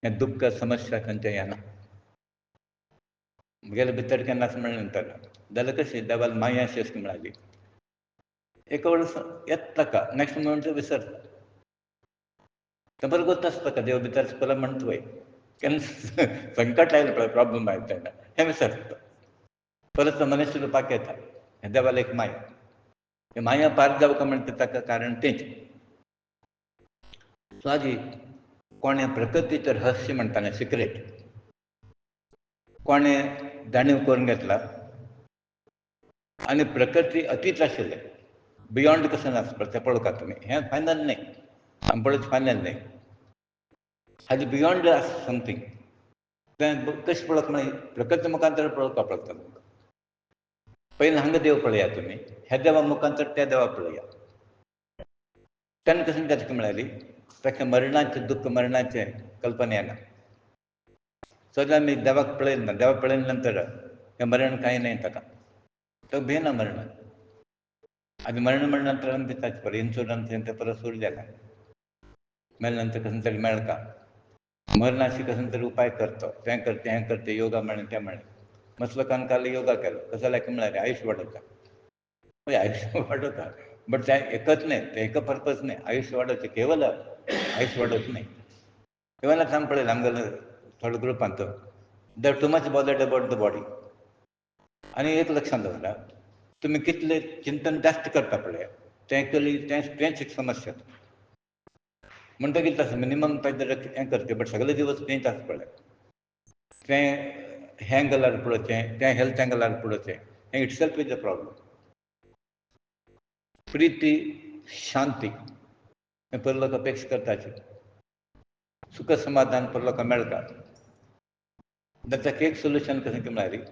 हें दुख्ख समस्या खंयचे येना म्हगेले भितर केन्ना आसा म्हणले नंतर जाल्यार कशें देवाली माया अशी अशी मेळाली एक वेळ येता ताका नॅक्स्ट मोमेंट विसरता तो बरो गोत आसता ताका देव भितर आसा पळय म्हणटा पळय केन्ना संकट आयलें पळय प्रॉब्लम आयले तेन्ना हें विसरता परत तो मनीस रुपाक येता हें देवालें एक माया हें माया पार जावका म्हणटा ताका कारण तेंच स्वाजी कोणें प्रकृतीचें रहस्य म्हणटा सिक्रेट कोणें जाणीव करून घेतला आनी प्रकृती अतीच आशिल्लें बियोंड कशें आसता तें पळोवका तुमी हें फायनल न्ही आमी पळयत फायनल न्ही हाजे बियोंड आसा समथींग तें कशें पळोवप म्हळ्यार प्रकृती मुखांतर पळोवपा पडटा तुमकां पयलीं हांगा देव पळयात तुमी ह्या देवा मुखांतर त्या देवा पळयात तेन्ना कशें जाता म्हळ्यार ताका मरणाचें दुख्ख मरणाचें कल्पना येना सद्दां आमी देवाक पळयले ना देवाक पळयले नंतर हें मरण कांय न्हय ताका तो भियेना मरणाक आनी मरण म्हणले नंतर आमी भितात पळय इन्शुरन्स तें परत सुरू जाला मेले नंतर कसं तरी मेळटा मरणाशी कसं तरी उपाय करतो, तें करते हें करते योगा म्हणे तें म्हणे. मसलो काल योगा केलो कसं जाल्यार म्हळ्यार आयुश्य वाडयता. आयुष्य वाढवता बट तें एकच न्ही, तें एक पर्पज न्ही. आयुश्य वाडोवचें केवल आयुश्य वाडोवचें न्ही. इवन आतां आमी पळयलां आमगेलो थोडे ग्रुपांत they are too much bothered about the body. आनी एक लक्षांत दवरा, तुमी कितले चिंतन जास्त करता पळय तें एक्चुअली तेंच एक समस्या. म्हणटकीर तशें मिनिमम हें करचें बट सगळे दिवस तेंच आसता पळय. तें हें एंगलार पळोवचें, तें हेल्थ एंगलार पळोवचें, हें इटसेल्फ इज अ प्रॉब्लम. प्रिती, शांती हें पयली लोक अपेक्षा करताचे. सुख समाधान पयली लोकांक मेळटा. ताका एक सोल्युशन कशें की म्हळ्यार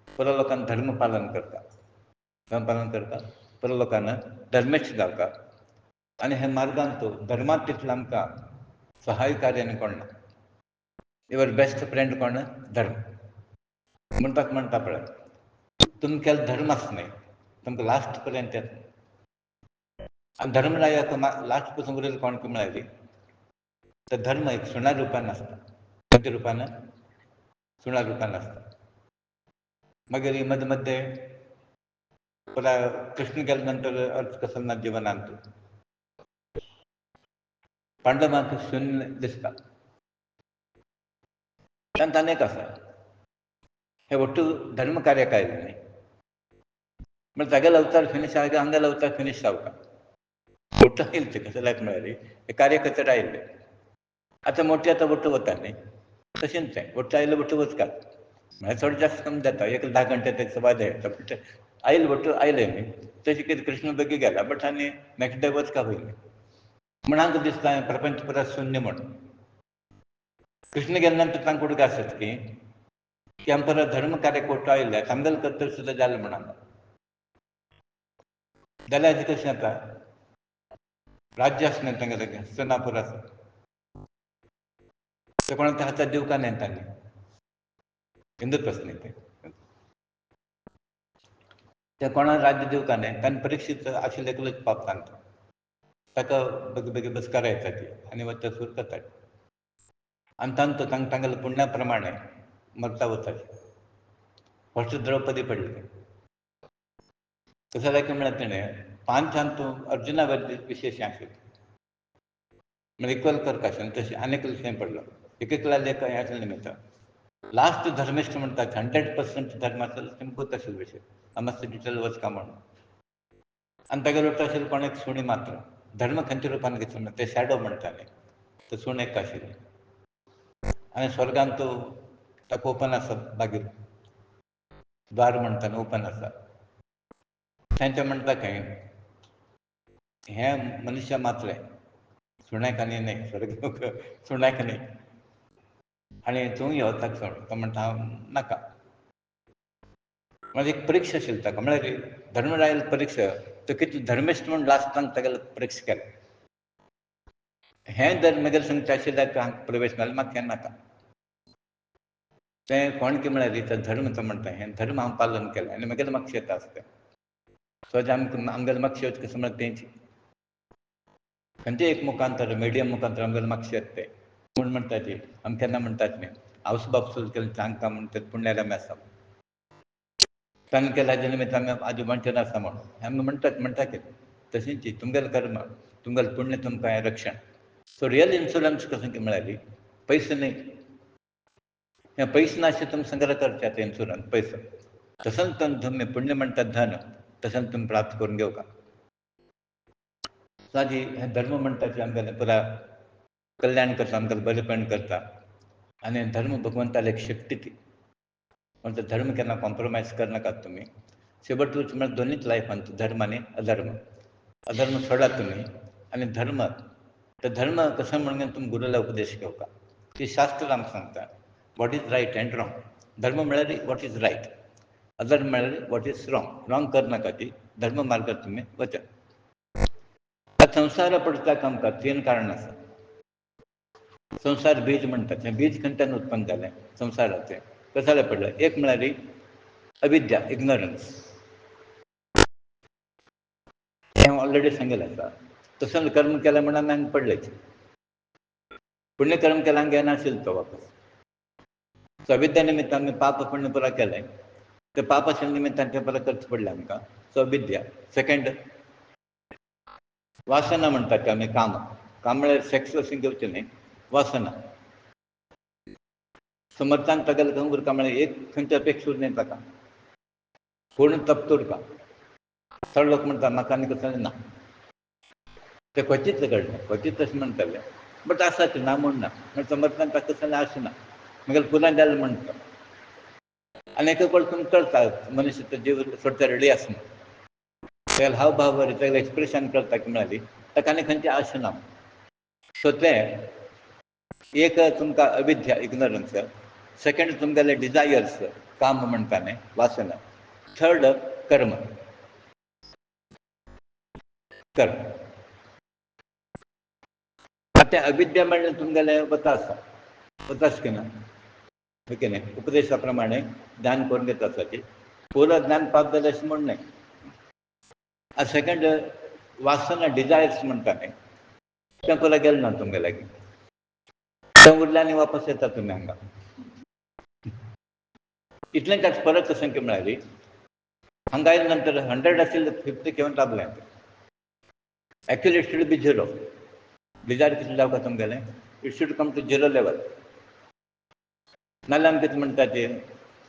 पयली लोकांक धर्म पालन करता. धर्म पालन करता, पयली लोकांना धर्मेश जावता. आनी हे मार्गांत धर्मांत तितलें आमकां सहायकार्यान कोण ना. युअर बेस्ट फ्रेंड कोण? धर्म. म्हणटा पळय, तुमी केलो धर्म आसा न्ही, तुमकां लास्ट पर्यंत येता. आनी धर्मरायाक लास्ट पसून उरयलो कोण म्हळ्यार तो धर्म एक सुण्या रुपान आसता. खंयच्या रुपान? सुण्या रुपान आसता. मागीर मध्य मध्य कृष्ण गेले नंतर अर्थ कसो ना जिवनांत. पांडवांक शुन्य दिसता. तांत अनेक आसा. हे ಒಟ್ಟು धर्म कार्याक आयले न्ही. म्हणजे तागेलो अवतार फिनीश आसा हांगेलो अवतार फिनीश जावता. ಒಟ್ಟು आयले ते कशें लायक म्हळ्यार हे कार्य खातीर आयिल्ले. आतां मोठे आतां ಒಟ್ಟು वता न्ही. तशेंच तें ಒಟ್ಟು आयले ಒಟ್ಟು वचतात. म्हळ्यार चड जास्त कमी जाता. एक 10 घंटे ते सवाय येता. बट आयले ಒಟ್ಟು आयले न्ही. तशें कितें कृष्ण बेगी गेला बट आनी नेक्स्ट डे वचका पयलीं. म्हण हांकां दिसता प्रपंच पुरा शुन्य म्हण. कृष्ण गेले नंतर तांकां उडीक आसत की आमी परत धर्म कार्य कोर्टा आयिल्ले तांगेलो कर्तव्य सुद्दां जालें म्हण हांगा. जाल्यार हें कशें जाता? राज्य आसा न्ही तांगेलें हस्तिनापूर आसा. ते कोणाक हाताक दिवका न्ही तांणी. इंद्रप्रस्थ न्ही तें. ते कोणाक राज्य दिवका न्ही. तांणी परिक्षीत आशिल्लो एकलोच पाप तांकां. ताका बेगी बेगी बसकार येता ती आनी वता सूर जाता. आनी तांकां तांगेल्या पुण्या प्रमाणे मरता वता. फस्ट द्रौपदी पडली. तशें जालें म्हळ्यार तेणें 5 हातूंत अर्जुना विशेश हें आशिल्लें. म्हणजे इक्वल करता आशिल्लें तशें आनीक विशय पडलो. एक लेख हें आशिल्लें निमित्त. लास्ट धर्मिश्ठ म्हणटा 100% धर्म आसलो तेंकूच आशिल्लो विशय. हांव मातसो डिटेल वचना म्हणून. आनी तागेलो उरता आशिल्लो कोण एक सुणी मात्र. धर्म खंयच्या रुपान घेतलो ते शॅडो म्हणटाले. तो सुण एक आशिल्लो. आनी स्वर्गांत ताका ओपन आसा मागीर. द्वार म्हणटा न्ही ओपन आसा. थंय म्हणटा खंय हें मनुश्य मात्र सुण्याक आनी न्ही. स्वर्ग सुण्याक न्ही. आनी तूं यो ताका सोड. तो म्हणटा हांव नाका. म्हणजे एक परिक्षा आशिल्ली ताका. म्हळ्यार धर्मरायाली परिक्षा. तो कितलो धर्मिश्ठ म्हूण लास्टाक तागेलो परिक्षा केलो. हें जर म्हगेलें संगती आशिल्ल्याक हांगा प्रवेश मेळ्ळो म्हाका हें नाका. तें कोण की म्हळ्यार तो धर्म तो म्हणटा हें धर्म हांव पालन केलें आनी म्हगेलें म्हाका शेत आसा तें. सो आमगेलें म्हाका शेत कशें म्हळ्यार तेंच. खंयच्या एक मुखांतर मिडियम मुखांतर आमगेलें म्हाका शेत तें. म्हूण म्हणटा ती आमी केन्ना म्हणटात न्ही आवस बापूस केलें तांकां म्हूण तें पुण्यार आसा. तांणे केल्या हाजे निमित्त आमी आजून वंचन आसा म्हणून आमी म्हणटा कितें तशेंच तुमगेलें कर्म तुमगेलें पुण्य तुमकां हें रक्षण. सो रियल इन्शुरन्स कशें की म्हळ्यार पयशे न्ही. हें पयशे नाशिल्ले तुमी संग्रह करचे आतां इन्शुरन्स पयसो. तसोच तुमी पुण्य म्हणटा धन तसोच तुमी प्राप्त करून घेवका. ताजी हें धर्म म्हणटा तें आमगेलें पुरा कल्याण करता आमगेलें बरेंपण करता. आनी धर्म भगवंताली एक शक्ती ती. पूण तो धर्म केन्ना कॉम्प्रोमायज करनाकात तुमी. शेवट म्हळ्यार दोनीच लायफांत धर्म आनी अधर्म. अधर्म सोडात तुमी आनी धर्म तो धर्म कसो म्हणून तुमी गुरूला उपदेश घेवका. ती शास्त्र आमकां सांगता what is right and wrong. धर्म म्हळ्यार वॉट इज रायट. अधर्म म्हळ्यार वॉट इज रॉंग. रॉंग करनाका ती धर्म मार्गार तुमी वचात. संवसार पडटाक आमकां 3 कारणां आसा. संवसार बीज म्हणटात. हें बीज खंयच्यान उत्पन्न जालें संवसाराचें. कशालें पडलें. एक म्हळ्यार अविद्या इग्नोरन्स. हें ऑलरेडी सांगिल्लें आसा. तसोच कर्म केलें म्हणून आमी पडलेच. पुण्यकर्म केला घ्या नाशिल तो वापस. सो अविद्या निमित्तान आमी पाप पुण्य पुरा केलें, ते पापाच्या निमित्तान ते परत करचे पडलें आमकां. सो अविद्या. सेकंड वासना म्हणटात ते आमी काम. काम म्हळ्यार सेक्स अशें घेवचें न्ही, वासना. समर्थान तागेलें खंय उरता म्हळ्यार एक खंयची अपेक्षा उरना ताका. पूर्ण तप्त उरता. चड लोक म्हणटा म्हाका आनी कसलें ना. ते क्वचित घडटा, क्वचित अशें म्हणटाले. बट आसा ते ना म्हूण ना. पूण समर्थान ताका कसलें आशा ना. म्हगेलें पुराय जालें म्हणटा. आनी एका फावट तुमकां कळटा मनीस तो जीव सोडटा रेडी आसा म्हणून. तेगेले हाव भाव बरे, तेगेलें एक्सप्रेशन कळटा की म्हळ्यार ताका आनी खंयची आशा ना. सो ते एक तुमकां अविद्या, इग्नोरन्स. सेकंड तुमगेले डिझायर्स, काम म्हणटा न्ही, वासना. थर्ड कर्म. कर्म. आतां अविद्या म्हणल्यार तुमगेलें बतास. बतास की ना? ओके न्ही? उपदेशा प्रमाणे ध्यान करून घेता आसतकी पुरो ज्ञान प्राप्त जालें अशें म्हूण न्ही. सेकंड वासना, डिझायर्स म्हणटा न्ही, तें पुरो गेलें ना तुमगे लागीं. तें उरलें आनी वापस येता तुमी हांगा. इतलें ताका फरक कशें की म्हळ्यार हांगा आयले नंतर 100 आशिल्लें 50 घेवन रावलें. Actually it should be 0. Desire कितलें जावपाक तुमगेलें? It should come to 0 level. नाजाल्यार आमी कितें म्हणटा ते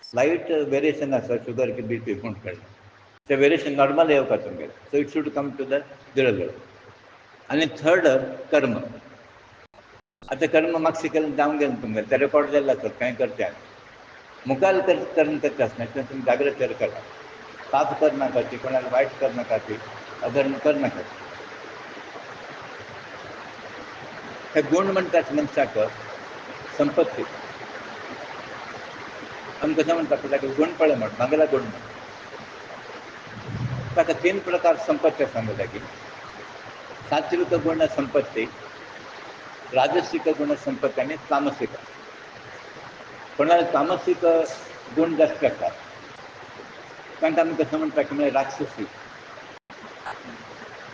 स्लायट वेरिएशन आसा शुगर की BP म्हूण कळटा. ते वेरिएशन नॉर्मल येवपाक तुमगेलें. So it should come to the 0 level. आनी थर्ड कर्म. आतां कर्म मातशें केलें जावंक गेलें तुमगेलें. ते रेकॉर्ड जाल्लें आसत खंय करचें. मुखार कर्म करता आसतना तें तुमी जाग्रतेर करा. पाप करनाकाची, कोणाक वायट करनाकाची, अधर्म करनाकाची. हे गुण म्हणटात मनशाक संपत्ती. आमी कशें म्हणटा ताका गुण पळय म्हण, भांगरा गुण म्हण. ताका 3 प्रकार संपत्ती सांगल्या की सात्विक गुण संपत्ती, राजसिक गुण संपत्ती आनी तामसीक. कोणाक तामसीक गुण जास्त आसतात तांकां आमी कशें म्हणटा की म्हळ्यार राक्षसी.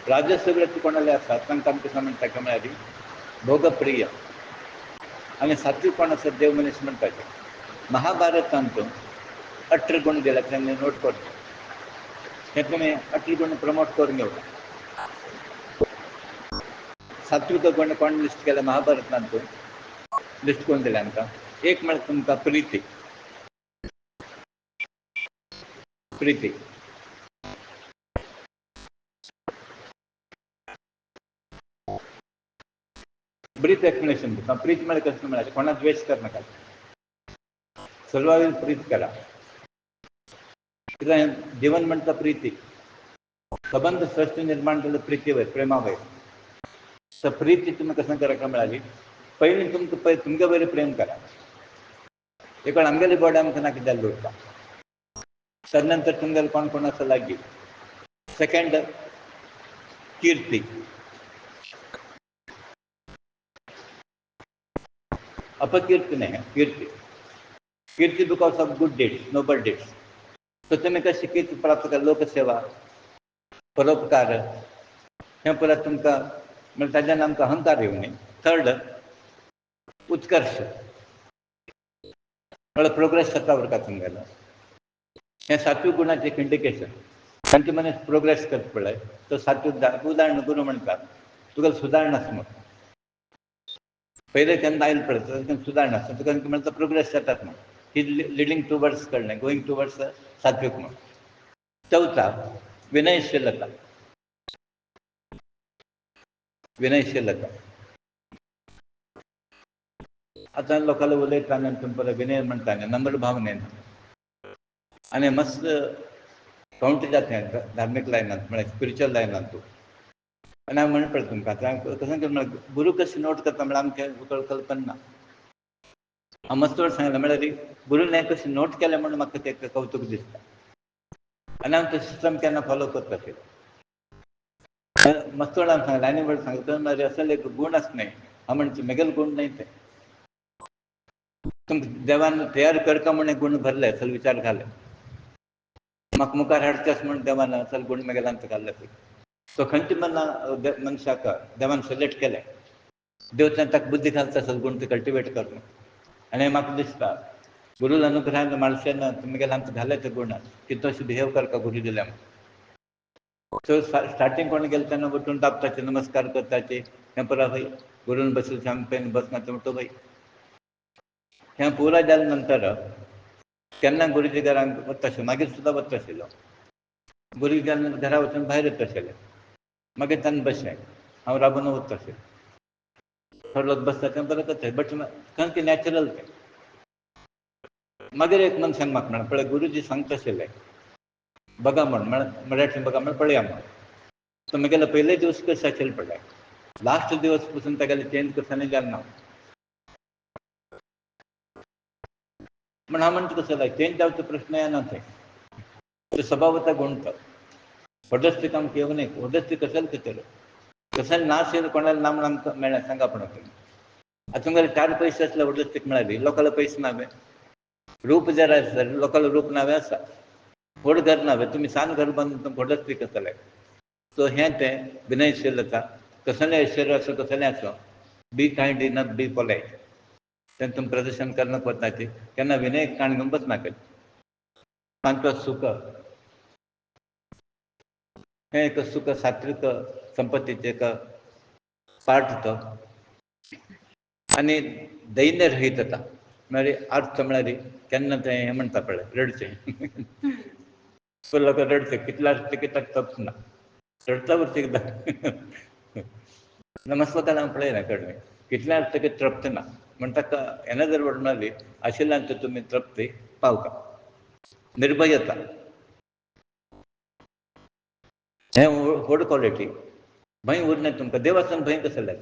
राजस वृत्ती कोणाले आसात तांकां आमी कशें म्हणटा की म्हळ्यार भोगप्रिय. आनी सात्वीक कोण आसत देव मनीस म्हणटा ते. महाभारतांत 18 गुण दिल्यात तेमी नोट करचे. हे तुमी 18 गुण प्रमोट करून घेवचे. सात्विक गुण कोण लिस्ट केल्या महाभारतांत लिस्ट करून दिल्या आमकां. एक म्हळ्यार तुमकां प्रिती. प्रिती. ब्रीथ एक्सप्लेनेशन दिता. प्रीत म्हळ्यार कशें म्हळ्यार कोणाक द्वेश करनाका. सर्वांक प्रीत करा. कित्याक जीवन म्हणटा प्रिती. संबंध सृश्टी निर्माण केलं प्रिती वयर, प्रेमा वयर. सो प्रिती तुमी कशें करता म्हळ्यार पयलीं तुमकां तुमगे वयर प्रेम करा. एक वेळ आमगेली बॉडी आमकां नाका जाल्ली उरता. तदनंतर तुमगेले कोण कोण आसा लागीं. सेकंड कीर्ती. अपकीर्ती न्ही, कीर्ती. कीर्ती because of good deeds, noble deeds. So तुमी कशी कीर्ती प्राप्त करा? लोकसेवा, परोपकार, हें परत तुमकां म्हणजे ताच्यान आमकां अहंकार येवं न्ही. थर्ड उत्कर्श म्हळ्यार प्रोग्रेस जाता उरता तुमगेलो. हें सात्वीक गुणाचें एक इंडिकेशन. तांचे मनीस प्रोग्रेस करता पळय तो सात्वीक उदाहरण गुरू म्हणटात तुका सुदारणां आसा म्हणून. पयलें केन्ना आयले पळय तातूंत सुदारणां आसा तुका म्हणटा प्रोग्रेस जातात म्हणून. ही लिडिंग टुवर्ड्स कळ्ळें, गोईंग टुवर्ड्स सात्वीक म्हणून. चवथा विनयशीलता. विनयशीलता. आतां लोकांले उलयता आनी तुमी पळय विनय म्हणटा न्ही, नम्र भावनेन. आनी मस्त कावंट जाता हें धार्मीक लायनांत म्हळ्यार स्पिरिच्युअल लायनांत. आनी हांव म्हणटा पळय तुमकां आतां कशें करता गुरू कशें नोट करता म्हळ्यार आमकां कल्पना ना. हांव मस्त वेळ सांगलें म्हळ्यार गुरून हें कशें नोट केलें म्हणून म्हाका तें कवतूक दिसता. आनी हांव तें सिस्टम केन्ना फॉलो करता आशिल्लो. मस्त वेळ हांवें सांगलें आनी वेळ सांगता असल एक गूण आसा न्ही, हांव म्हणटा म्हगेले गूण न्ही ते. तुमकां देवान तयार करता म्हूण एक गूण भरले असल विचार घाले. म्हाका मुखार हाडचे आसा म्हूण देवान असल गूण म्हगेल्यांत घाले पळय. तो खंयच्या मनशाक देवान सिलेक्ट केले देव ताका बुद्धी घालता सद्गुण ते कल्टिवेट करून. आनी म्हाका दिसता गुरू अनुग्रहान माणसानं तुमगेले आमकां घाले ते गुण की तशें बिहेव करता गुरू दिल्या सो स्टार्टींग कोण गेले तेन्ना उठून तापताचे नमस्कार करताचे हें पळय भाई गुरून बसले सांग पेन बसना ते म्हणटा भाई हें पुरा जाले नंतर केन्ना गुरुजी घरांक वता मागीर सुद्दां वता आशिल्लो. गुरू घरा वचून भायर येता आशिल्ले. मागीर ताणें बसलें हांव राबून वता आशिल्लो. थोडे लोक बसता तें बरें करता बट खंय तें नॅचरल तें. मागीर एक मनशान म्हाका म्हणलें पळय गुरुजी सांगता आशिल्ले बघा म्हण मराठीन बघा म्हण पळया म्हण. तो म्हगेलो पयले दीस कशे आशिल्ले पळय लास्ट दिवस पसून तेगेलें चेंज कसो जालें ना. म्हण हांव म्हणटा कसो जाय चेंज जावचो प्रश्न येना थंय. तो स्वभावाचा गुण तो. व्हडस्तीक आमकां येवं न्ही व्हडस्तीक कशेंच भितर कशें नाशिल्लें कोणालें ना म्हण आमकां मेळ्ळें सांगा पळोवन तुमी. आतां तुमगेले 4 पयशे आसले व्हडस्तीक मेळाली लोकांले पयशे नावे. रूप जर आसा लोकांले रूप नावे आसा. व्हड घर नावे तुमी सान घर बांदून तुमकां व्हडस्तीक आसतलें. सो हें तें विनयशीलता कसलेंय ऐश्वर्य आसूं कसलेंय आसूं बी कायंड इनफ बी पोलायट. तें तुमी प्रदर्शन करनाक वताचे केन्ना विनय काण घेवन बसनाकात. तांकां सुख हें एक सुख सात्वीक संपत्तीचें एक पार्ट तो. आनी दैन्य रहितता म्हळ्यार अर्थ म्हळ्यार केन्ना तें हें म्हणटा पळय रडचें. सो लोक रडचे कितल्यार ते कित्याक तपना रडटा वरती एकदां नमस्कार हांव पळयलां कळ्ळें कितल्या अर्थ तृप्त ना म्हणटा हेन्ना जर म्हणाली आशिल्ल्यान तर तुमी तृप्ती पावता. निर्भयता हें व्हड क्वॉलिटी. भंय उरना तुमकां देव आसतना भंय कसो लायक.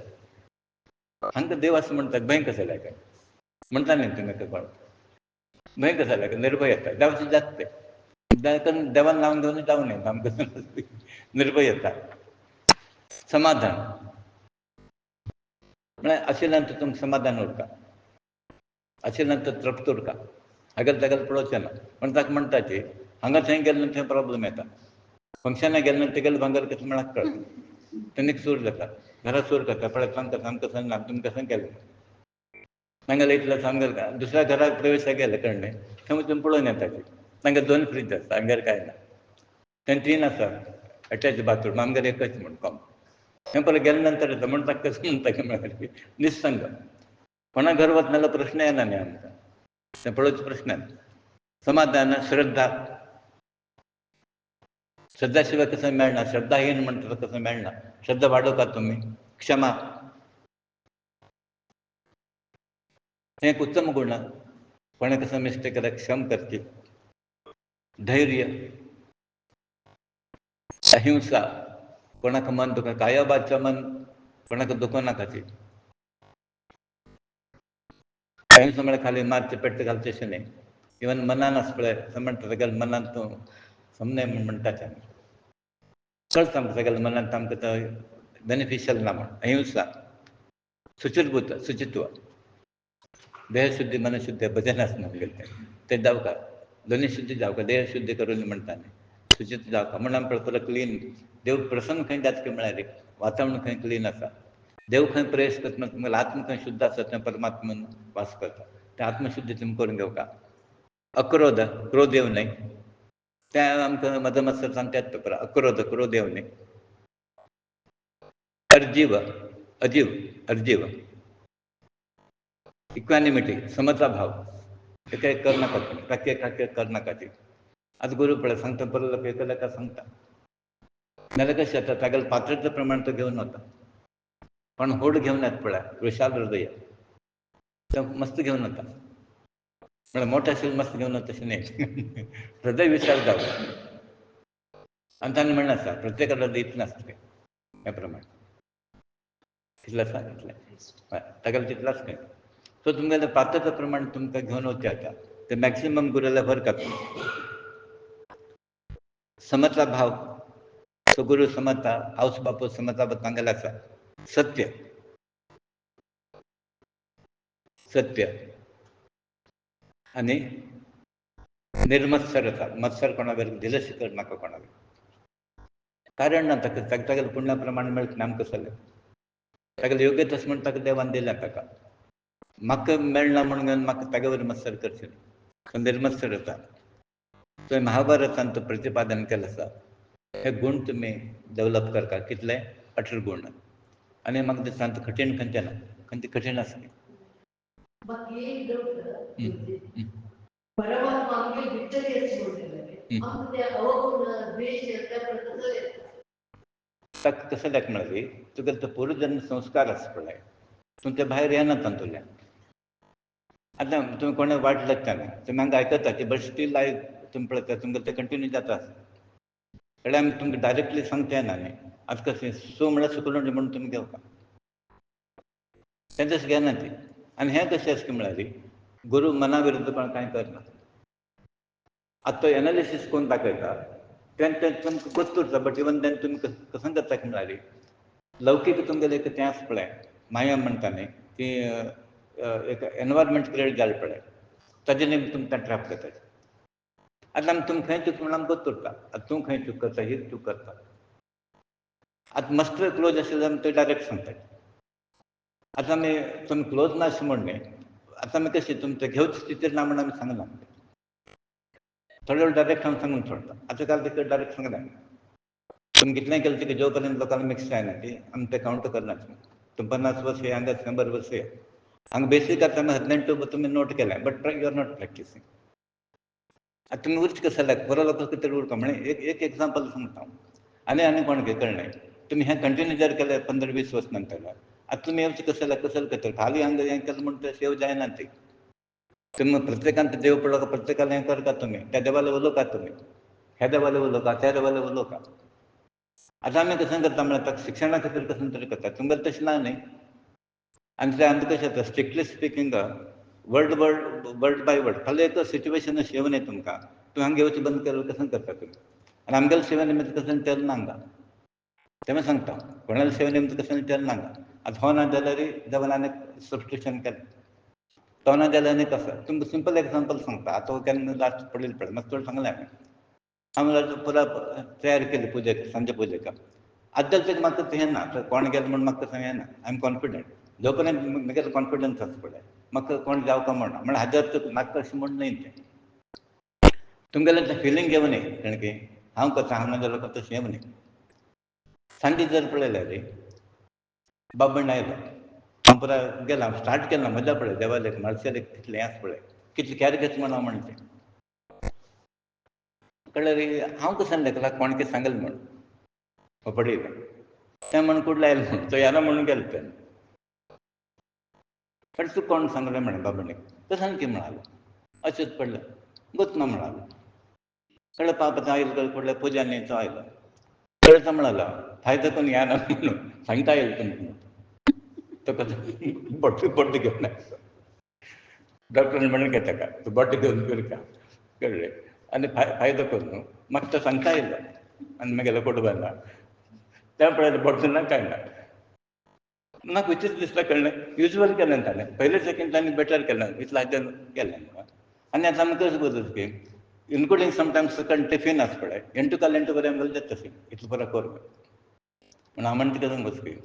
हांकां देव आसा म्हणटात भंय कसो लायक म्हणटा न्ही तुमी कोण भंय कसो लायक निर्भयता देवाचें जाता तें. देवान नांव घेवन जावं न्ही आमकां निर्भयता. समाधान म्हळ्यार आशिल्ल्यान तुमकां समाधान उरता. आशिल्ल्यान तृप्त उरता. हागेल तेगेल पळोवचें ना पूण ताका म्हणटाची हांगा थंय गेले थंय प्रॉब्लम येता. फंक्शनाक गेले तेगेले भांगर कशें म्हळ्यार कळटा. तेनीक सूर जाता घरा सूर करता पळय सांगता आमकां सांगना तुमी कशें केलें. तांगेले इतलें सांगलें दुसऱ्या घराक प्रवेशाक गेले कळ्ळें थंय वचून पळोवन येताचे. तांगेर 2 फ्रीज आसता आमगेर कांय ना. थंय 3 आसा एटॅच बाथरूम आमगेर एकच म्हूण कॉमन. थंय पळय गेले नंतर येता म्हण ताका कशें म्हणटा म्हळ्यार निसंग. कोणा घर वता नाल्यार प्रश्न येना न्ही आमकां तें पळोवचें प्रश्न येना. समाधान श्रद्धा श्रद्धा शिवाय कसं मेळना. श्रद्धाहीन म्हणटा तो कसं मेळना. श्रद्धा वाडोवपाक तुमी क्षमा हें एक उत्तम गुण. कोणें कसं मिस्टेक केल्यार क्षम करची. धैर्य अहिंसा कोणाक मन दुखा कायाबाचं मन कोणाक दुखोवं नाकाची. अहिंसा म्हळ्यार खाली मारचे पेट्टे घालचे अशें न्ही. इवन मनान आसा पळय म्हणटा तेगेल्या मनान तूं समलें म्हूण म्हणटाचे आमी. कळटा आमकां तेगेल्या मनांत आमकां तो बेनिफिशियल ना म्हूण. अहिंसा शुचिर्भूत शुचित्व देहशुद्धी मनशुद्धी भजन आसना आमगेलें तें जावका. दोनी शुद्धी जावका देह शुद्धी करून म्हणटा न्ही शुचित्व जावका म्हूण आमी पळय क्लीन देव प्रसन्न खंय जाता म्हळ्यार वातावरण खंय क्लीन आसा. देव खंय प्रेयस करता तुमगेलो आत्म खंय शुद्ध आसा थंय परमात्मान वास करता. तें आत्मशुद्धी तुमी करून घेवका. अक्रोध क्रोध येवं न्हय. तें आमकां मदमात्सर सांगता येता पळय अक्रोध क्रोध येवं न्हय. अर्जीव अजीव अर्जीव इक्वॅनिमिटी समता भाव एका एक करनाका ताका एक करनाकाची. आतां गुरू पळय सांगता बरो लोक एका एका सांगता नाल्यार कशें जाता तागेलें पात्रते प्रमाण तो घेवन वता. पण व्हड घेवन येता पळय विशाल हृदय तो मस्त घेवन वता. म्हळ्यार मोठो आशिल्लो मस्त घेवन वता तशें न्ही. हृदय विशाल जावं. आनी ताणें म्हणलें आसा प्रत्येकाचें हृदय इतलें आसता ह्या प्रमाण कितलें आसा इतलें हय तागेलें तितलें आसता. सो तुमगेलें पात्रते प्रमाण तुमकां घेवन वचचें जाता. तें मॅक्सिमम गुरु जाल्यार बरें जाता. समता भाव सगुरू समता आवस बापूस समता सांगेलें आसा. सत्य सत्य आनी निर्मत्सरता मत्सर कोणा वयल्यान दिलशी करनाका कोणाक कारण ना ताका तागेल्या पुण्या प्रमाण मेळटा न्ही आमकां कशें ताका योग्य तसं म्हण ताका देवान दिल्या ताका म्हाका मेळना म्हणून म्हाका तागे वरवीं मत्सर करचें तो निर्मत्सर येता थंय महाभारतान तो प्रतिपादन केलें आसा हे गूण तुमी डेवलप करता कितले 18 गूण आनी म्हाका दिसता तो कठीण खंयचें ना खंयचे कठीण आसा म्हाका एक डावट परमात्मा आमगे भितर येता म्हणटलें आमकां ते अवगुण द्वेष येता कसो येता ताका कसं लायक म्हळ्यार तुका तो पूर्वजन्म संस्कार आसा पळय तूं ते भायर येना तातूंतल्यान आतां तुमी कोणा वायट लागता न्ही तुमी हांगा आयकता की बट स्टील आय तुमी पळयता तुमकां ते कंटिन्यू जाता जाल्यार आमी तुमकां डायरेक्टली सांगता येना न्ही आतां कशें सू म्हळ्यार सुकलून म्हणून तुमी घेवपा तें तशें घेना ती आनी हें कशें आसता म्हळ्यार गुरू मना विरुद्ध कोण कांय करना आतां तो एनालिसीस कोन्न दाखयता तें तुमकां गोश्ट उरता बट इवन तें तुमी कसो करता म्हळ्यार लौकीक तुमगेलें एक तें आसा पळय माया म्हणटा न्ही की एक एनवायरमेंट क्रिएट जालें पळय ताजे निमतान तुमी तें ट्रॅप करता आतां आमी तुमी खंय चूक म्हणून आमकां गोश्ट उरता आतां तूं खंय चूक करता ही चूक करता आतां मास्टर क्लोज आशिल्लो आमी तो डायरेक्ट सांगता आतां आमी तुमी क्लोज ना अशें म्हण न्ही आतां आमी कशें तुमी ते घेवचे स्थितीर ना म्हण आमी सांगना थोडे वेळ डायरेक्ट हांव सांगून सोडटा आतां काल तिका डायरेक्ट सांगलें तुमी कितलेंय केलें तिका जो पर्यंत लोकांक मिक्स जायना ती आमी ते कावंट करना तुमी 50 वर्स हांगा 100 वर्स हांगा बेसीक आतां आमी 18 तुमी नोट केलें बट यू आर नॉट प्रॅक्टिसींग आतां तुमी उरचे कशें जाल्यार बरो लोक कितें उरता म्हणजे एक एग्जांपल सांगता आनी कोण कळ्ळें तुमी हें कंटिन्यू जर केलें 15-20 वर्स नंतर आतां तुमी येवचें कशें जाल्यार कसं करता खाली हांगा हें केलें म्हणून तें सेव जायना ती तुमी प्रत्येकान ते देव पडलो प्रत्येकाला हें करता तुमी त्या देवाला उलोवता तुमी ह्या देवाला उलोवता त्या देवाला उलोवता आतां आमी कशें करता म्हळ्यार ताका शिक्षणा खातीर कसं तरी करता तुमगेलें तशें ना न्ही आनी तें आमकां कशें जाता strictly speaking word by word खाली एक सिच्युएशन अशी येवन तुमकां तुमी हांगा येवचें बंद केलें कसं करता तुमी आनी आमगेले सेवे निमित्त कसं केलें ना हांगा तें सांगता कोणाल्या सेवे निमित्त कसं केलें ना हांगा आतां हो ना जाल्यार देवान आनीक सबस्क्रिप्शन केलें तो ना जाल्यार आनी कसो तुमकां सिंपल एग्जांपल सांगता आतां केन्ना लास्ट पडलेलो पळय मातसो चड सांगलें हांवें हांव पुरा तयार केली पुजेक सांजे पुजेक आतां जाल्यार म्हाका हें ना कोण गेलो म्हण म्हाका तसें हें ना आय एम कॉन्फिडंट जो पर्यंत म्हगेलो कॉन्फिडन्स आसा पळय म्हाका कोण जावका म्हणना म्हण हाज्या अर्थ म्हाका अशें म्हण न्ही तें तुमगेलें तें फिलींग येवं न्ही कळ्ळें की हांव करता हांव ना जाल्यार तशें येवं न्ही सांजे जर पळयलें रे बाबण आयलो हांव पुरा गेलो हांव स्टार्ट केलें ना मजा पळय देवाले मार्शल एक कितलें हें आसा पळय कितलें कॅर घेता म्हण हांव म्हणटा कळ्ळें रे हांव कसो लेकलाक कोण कितें सांगलें म्हण हो पडयलो तें म्हण कुडलो आयलो म्हण तो येना म्हणून गेलो तें पण तूं कोण सांगलें म्हणे बाबणीक तो सारकें म्हणालो अशेंच पडलें गुत ना म्हणालो कळ्ळें पापत आयलो पडलें पुजा न्ही तो आयलो कळ्ळें तो म्हणालो फायदो करून येना म्हणून सांगता येयलो तुमकां तो कसो बड्ड घेवन आयलो डॉक्टरान म्हणलें गे ताका तूं बड्ड घेवन करता कळ्ळें आनी फायदो कर न्हू म्हाका तो सांगता येयलो आनी म्हगेलो कुटुंबान ना तें पळयलें बड्ड ना कांय ना म्हाका विचित्र दिसता कळ्ळें युजल केलें ताणें पयले सेकेंड ताणें बेटर केलें इतलें हाजेर केलें आनी आतां आमी कशें करता की इनक्लुडींग समटायम्स सकयल टिफीन आसा पळय इंटू काल इंटू बरें आमगेलें जाता तशें इतलें पुरो कर म्हण हांव म्हणटा कितें वचपी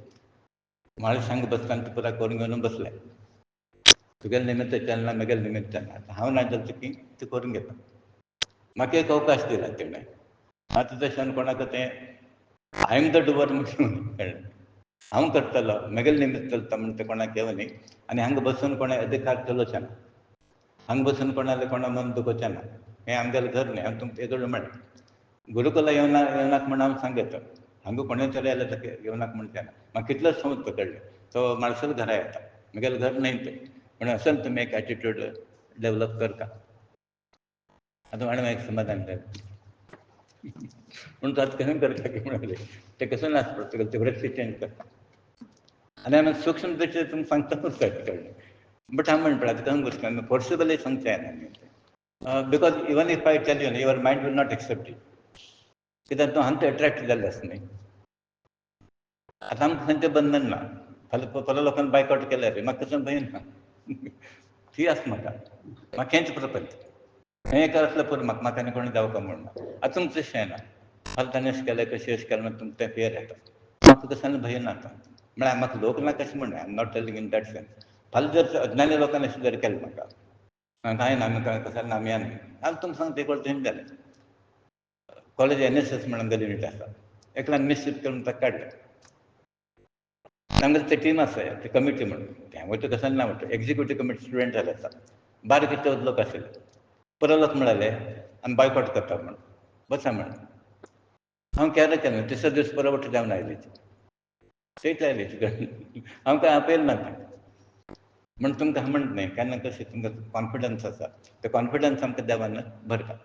म्हाळे सांग बसता आनी तूं पुरा करून घेवन बसलें तुगेलें निमित्त चलना ना म्हगेलें निमित्त चलना आतां हांव ना जाल्यार की तें करून घेता म्हाका एक अवकाश दिला तेणें आतां तशें कोणाक तें आय एम द डुवर म्हणून कळ्ळें हांव करतलो म्हगेलें निमित्त चलता म्हण तें कोणाक येवं न्ही आनी हांगा बसून कोणा अधिकार चलोवचें ना हांगा बसून कोणालें कोणा मन दुखोवचें ना हें आमगेलें घर न्ही हांव तुमकां एक म्हण गुरुकुला येवनाक म्हण हांव सांगयता हांगा कोणूय तरी आयल्यार ताका येवनाक म्हण तें म्हाका कितलोच समज पकडलें तो मार्शल घरा येता म्हगेलें घर न्ही तें म्हणून असन तुमी एक एटिट्यूड डेवलप करता आतां हांवें एक समाधान जालें पूण तो आतां कशें करता की म्हणालें तें कसो नासता तुगेलें तें वृत्ती चेंज करता आनी आमी सूक्ष्म दृश्टी तुमकां सांगताच कळ्ळें बट हांव म्हणटा आतां कशें करता फोर्सिबली सांगचें येना because even if I tell you your mind will not accept it कित्याक तूं हांगा एट्रॅक्ट जाल्लो आसा न्ही आतां आमकां खंयचें बंधन ना फाल्यां लोकांनी बायकआउट केल्यार रे म्हाका तसो भंय ना ती आसा म्हाका हेंच प्रपंच हें एक आसल्यार पुरो म्हाका आनी कोणूय जावं म्हणून आतां तुमचें तशें ना फाल्यां ताणें अशें केलें कशें अशें केलें तुमकां तें फेर येता म्हाका तसो भंय ना आतां म्हळ्यार म्हाका लोक ना कशें म्हण I am not telling in that sense. फाल्यां जर अज्ञानी लोकांनी अशें जर केलें म्हाका काय ना आमी कसाय आमी आनी हांव तुमकां सांगता एक वर्स थंय जालें कॉलेज NSS म्हणून गली युनीट आसा एकल्यान मिसयूज करून ताका काडलें. तांगेली ते टीम आसा ते कमिटी म्हणून तें वयता कसाय ना म्हणटा एक्झिक्युटीव कमिटी स्टुडंट जाले आसा बारीक चवथ लोक आशिल्ले परत लोक म्हणाले आमी बायकॉट करता म्हण बसा म्हण हांव कॅर केलें तिसरे दीस परत जावन आयली थंयच आयली हांव काय आपयलें ना तें म्हण तुमकां हांव म्हणटा न्ही केन्ना कशें तुमकां कॉन्फिडन्स आसा ते कॉन्फिडन्स आमकां देवान भरता.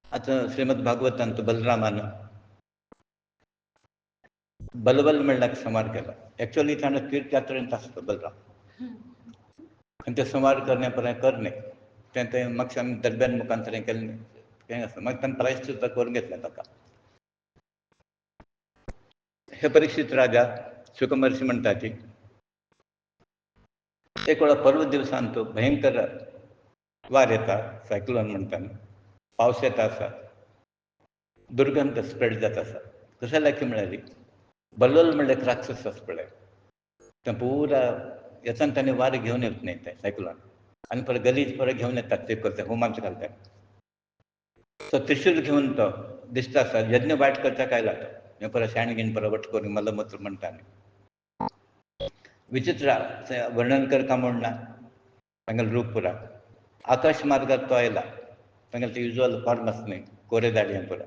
आतां श्रीमद भागवतांत बलरामान बलबल म्हणल्यार संवार केलो. एक्चुअली ताणें तीर्थयात्रेंत आसलो बलराम आनी ते संवार करणे परत करणे तें म्हाका आमी दर्ब्यान मुखांतरें केल्लें तें आसा मागीर ताणें प्रायश्चीत्त करून घेतलें ताका. हे परीक्षीत राजा शुकमहर्शी म्हणटा की एक वेळा पर्व दिवसांत भयंकर वार येता सायक्लोन म्हणटा न्ही पावस येता आसा दुर्गंध स्प्रेड जाता आसा कशें जालें की म्हळ्यार बल्लोल म्हणल्यार एक राक्षस आसा पळय तें पुरा येताना ताणें वार घेवन येवचें न्ही तें सायक्लोन आनी परत गलीज परत घेवन येतात ते करता होमांत घालतात. तो त्रिशूल घेवन तो दिसता आसा यज्ञ वायट करता काय लागता हें परत शेण घेवन परत वट करून मलमूत्र म्हणटा न्ही विचित्र वर्णन करता म्हण ना तांगेलें रूप पुरा आकाश मार्गार तो आयला तांगेलें ते युज्युअल फॉर्म आसा न्ही कोरे दाडयेन पुरा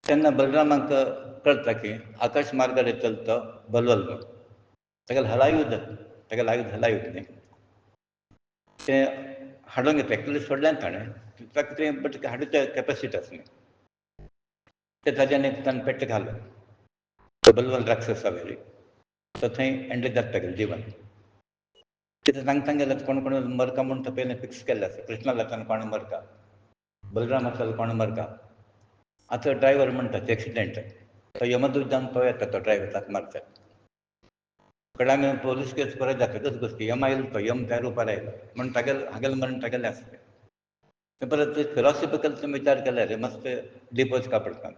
तेन्ना बलरामाक कळटा की आकाश मार्गार येतलो तो बलवल म्हूण तागेलें हलायुध तागेलें आयुध हलायुध न्ही तें हाडून घेतलें एक्चुअली सोडलें ताणें ताका तें बट हाडूचे कॅपेसिटी आसा न्ही तें ताच्यान एक ताणें पेट्ट घालो तो बलवल राक्षसा वयली तो थंय एंड जाता तागेलें जिवन कितें सांगता गेल्यार कोण कोण मरता म्हूण तो पयलें फिक्स केल्लें आसा कृष्णा जाताना कोणें मरता बलराम आसतना कोणें मरता आतां ड्रायव्हर म्हणटा ते एक्सिडेंट तो यमदूत जावन तो येता तो ड्रायव्हर ताका मारता कडेन पोलीस केस परत जातकच गोश्टी यम आयलो तो यम त्या रुपार आयलो म्हण हागेलें मरण तागेलें आसलें तें परत फिलॉसॉफिकल तुमी विचार केल्यार मस्त डीप वचपा पडटा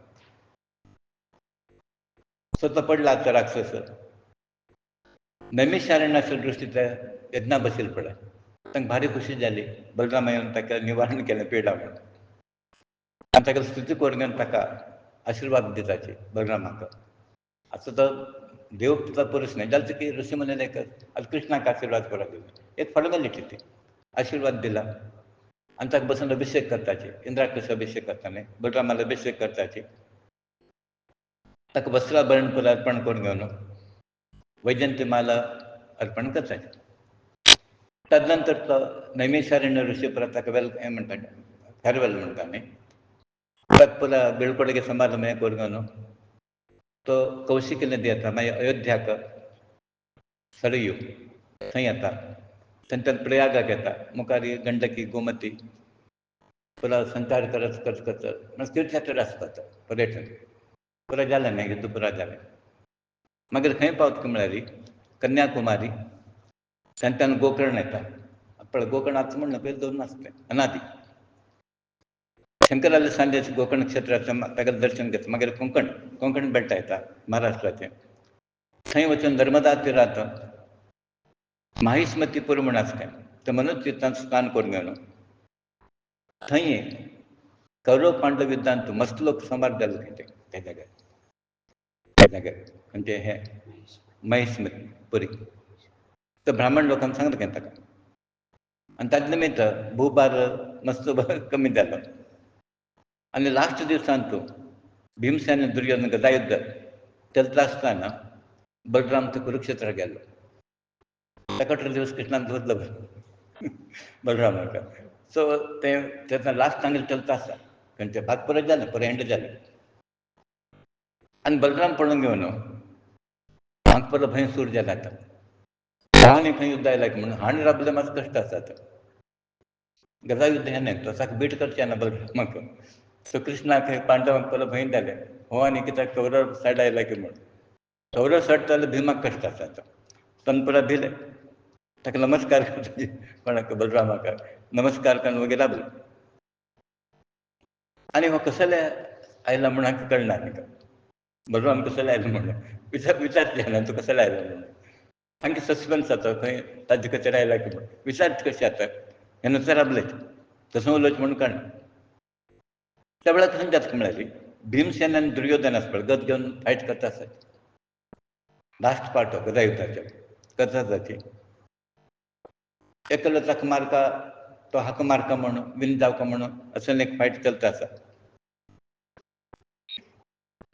सो तो पडला आतां राक्षस नैमिशारण्याच्या दृश्टींतल्या यज्ञा बसयले पळय तांकां भारी खुशी जाली बलरामा येवन ताका निवारण केलें पिडा म्हणून आनी ताका स्तुती करून ताका आशिर्वाद दिताची बलरामाक आतां तो देव तुका पुरुश न्ही जाल्यार की ऋषी मुनी आतां कृष्णाक आशिर्वाद करा एक फॉर्मेलिटी ती आशिर्वाद दिला आनी ताका बसून अभिशेक करताची इंद्राक कसो अभिशेक करता न्ही बलरामाला अभिशेक करताची ताका वस्त्राभरण पुरो अर्पण करून घेवन वैजंती माला अर्पण करताची ताजे नंतर तो नैमिशारण्य ऋषी परत ताका हें म्हणटा फेरवेल म्हणटा न्ही ताका पुरा बिळकोडगे समारंभ हें करून घेवन तो कौशिकी नदी येता मागीर अयोध्याक सरयू थंय येता थंयच्यान प्रयागाक येता मुखार गंडकी गोमती पुरा संचार करत करत करत म्हणजे तीर्थयात्रा आसता तो पर्यटन पुरा जालें न्ही युध्द पुरा जालें मागीर खंय पावता म्हळ्यार कन्याकुमारी थंयच्यान गोकर्ण येता पळय गोकर्ण आतां म्हणना पयलीं दवरून आसलें अनादी शंकराले सांजे गोकर्ण क्षेत्राचें तागेलें दर्शन घेता मागीर कोंकण बेट्टा येता महाराष्ट्राचें थंय वचून नर्मदा तिरांत माहिष्मतीपूर म्हूण आसलें तें मनुच तीर्थांत स्नान करून घेवन थंय कौरव पांडव युध्दांत मस्त लोक संवार जाल्लो त्या जाग्यार म्हणजे हें महिष्मतीपुरी तो ब्राह्मण लोकांक सांगता खंय ताका आनी ताजे निमित्त भूभार मस्त कमी जालो आनी लास्ट दिवसांत भिमसेन दुर्योधन गदायुध्द चलता आसतना बलराम तो कुरुक्षेत्राक गेलो ताका अठरा दिवस कृष्णान धरलो बलरामाक सो तें लास्ट तांगेलें चलता आसा कारण तें भाग परत जालें परत एंड जालें आनी बलराम पळोवन घेवन हांगा परत भंय सूर जाला आतां आनी खंय युध्द आयला म्हणून हांणी राबलें मातशें कश्ट आसात गदायुध्द हें न्ही तो ताका बीट करचें ना बलरामाक सो कृष्णाक पांडवांक परत भंय जालें हो आनी कित्याक कौरव सायड आयला की म्हूण कौरव सायड जाल्यार भिमाक कश्ट आसा ताणें परत भिलें ताका नमस्कार करता कोणाक बलरामाक नमस्कार करून वगेर राबलो आनी हो कसले आयला म्हूण हांकां कळना बलराम कसं लायलो म्हणून विचारते ना तू कसं लायलो म्हणून आणखी सस्पेन्स जाता थंय ताजे कशें लायला की म्हणून विचारत कशें जाता हें नुस्तें राबलें तसं उलोवचें म्हणून कळना त्या वेळार खंय जाता म्हळ्यार भीमसेन आनी दुर्योधन आसा पळय गद घेवन फायट करता आसत लास्ट पार्ट हो गदा युद्धाचें कर्जाची एकलो ताका मारता तो हाका मारता म्हणून विन जावका म्हणून असं एक फायट चलता आसा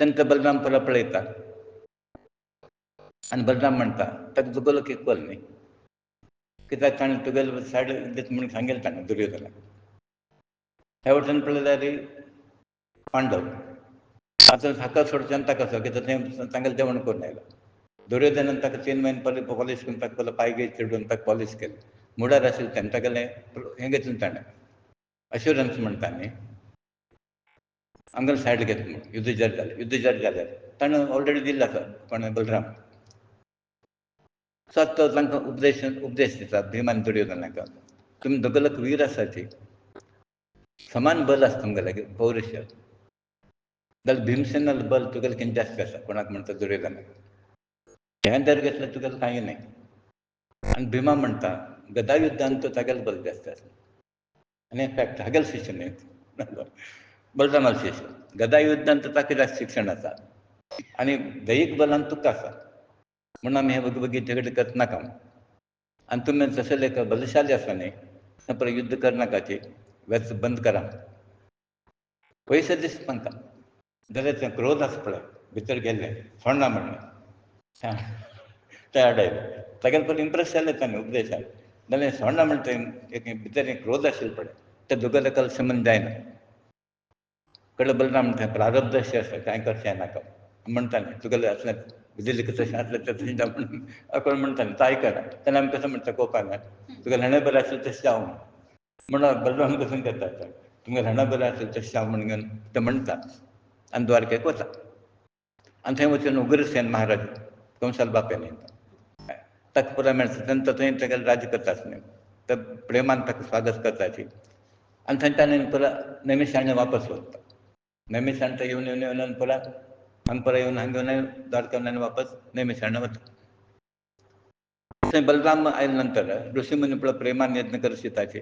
तेन्ना बलराम परत पळयता आनी बलराम म्हणटा ताका जुगलो इक्वल न्ही कित्याक ताणें तुगेलो सायड दिता म्हणून सांगलें ताणें दुर्योधनाक ह्या वटेन पळयल्यार पांडव आतां हाका सोडच्यान ताका सो कित्याक तें तांगेलें जेवण करून आयला दुर्योधनान ताका 3 म्हयने पयलीं पॉलीश करून ताका पयलो पांय चिडून ताका पॉलीश केलें मुडार आशिल्लें तेन्ना तागेलें हें घेतलें ताणें अश्युरन्स म्हणटा न्ही हांगेलो सायड घेतलो म्हणून युध्द जर जाल्यार ताणें ऑलरेडी दिल्लो आसा कोणें बलराम सो तो तांकां उपदेश दिता भीम आनी दुर्योधनाक तुमी दोगूयक वीर आसाची समान बल आसा तुमगेलें पौरुश जाल्यार भीमसेनाल बल तुगेलें कितें जास्त आसा कोणाक म्हणटा दुर्योधनाक हें जर घेतलें तुगेलें कांय न्ही आनी भिमा म्हणटा गदा युध्दान तो तागेलें बल जास्त आसा आनी फॅक्ट हागेलें शिश्य न्ही बलरामाचो शिश्य गदा युध्दान तर ताका जास्त शिक्षण आसा आनी दैहीक बलान तुका आसा म्हणून आमी हे वगवेगळी झगडे करनाका आनी तुमी जशे लेख बलशाली आसा न्ही परत युध्द करनाकाची व्यर्थ बंद करा पयशे दिसता तांकां जाल्यार तें क्रोध आसा पळय भितर गेल्लें सोडना म्हणलें ते आडायलें तागेलें पयलीं इम्प्रेस जालें ताणें उपदेशाक जाल्यार सोडना म्हणटा तें एक भितर एक क्रोध आशिल्लो पळय ते दोगूय एकालो संबंद जायना कळ्ळें बलराम म्हणटा प्रारब्ध अशें आसा कांय करचें नाका म्हणटा न्ही तुगेलें असलें दिल्ली तशें आसलें तें तशें जावं म्हणून कोण म्हणटा न्ही तो आयकना तेन्ना आमी कसो म्हणटा कोपान तुगेलें हेणें बरें आसलें तशें जावं म्हणून बलराम कसो करता तुमगेलें हेणें बरें आसलें तशें जावं म्हणून तो म्हणटा आनी द्वारकेक वता आनी थंय वचून उग्रसेन महाराज कंसाल बापायन ताका पुराय मेळटा तेन्ना तो थंय तेगेलें राज्य करता आसलें तो प्रेमान ताका स्वागत करताची आनी थंय ताणें परत नैमिशारण्य वापस वता नैमिशारण्य येवन येवन येवन परत हांगा परत येवन हांगा येवन द्वारका वापस नैमिशारण्य वता थंय बलराम आयले नंतर ऋषी मुनी पळय प्रेमान यत्न करता शिताचे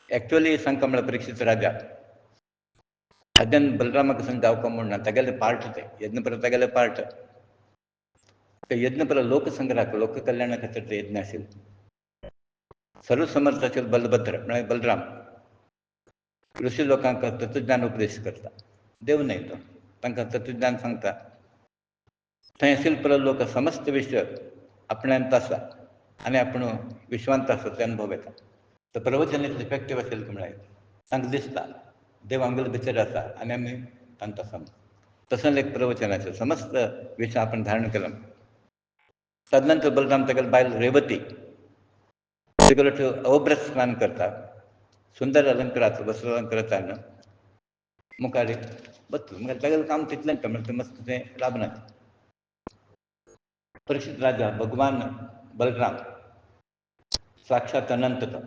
एक्चुअली सांगता म्हळ्यार परिक्षीत राजा हाज्यान बलरामाक संग जावका म्हणना तागेलें पार्ट तें यज्ञ परत तागेलें पार्ट ते यज्ञ परत लोकसंग्रहाक लोक कल्याणा खातीर ते यज्ञ आशिल्ले सर्वसमर्थ आशिल्लो बलभद्र म्हळ्यार बलराम ऋषी लोकांक तत्वज्ञान उपदेश करता देव न्हय तो तांकां तत्वज्ञान सांगता थंय आशिल्ले परत लोक समस्त विश्व आपण्यांत आसा आनी आपूण विश्वांत आसा ते अनुभव येता तर प्रवचन इतलें इफेक्टीव आशिल्लें म्हळ्यार तांकां दिसता देव आमगेले भितर आसा आनी आमी तांत आसा तसलें एक प्रवचनाचें समस्त विशय आपण धारण केलो ताजे नंतर बलराम तागेले बायल रेवती तेगेलो अवभ्रत स्नान करता सुंदर अलंकाराचो वस्त्र अलंकारान मुखार बसता म्हणजे तागेलें काम तितलेंच म्हणल्यार तें मस्त तें लाभना परीक्षीत राजा भगवान बलराम साक्षात अनंत तो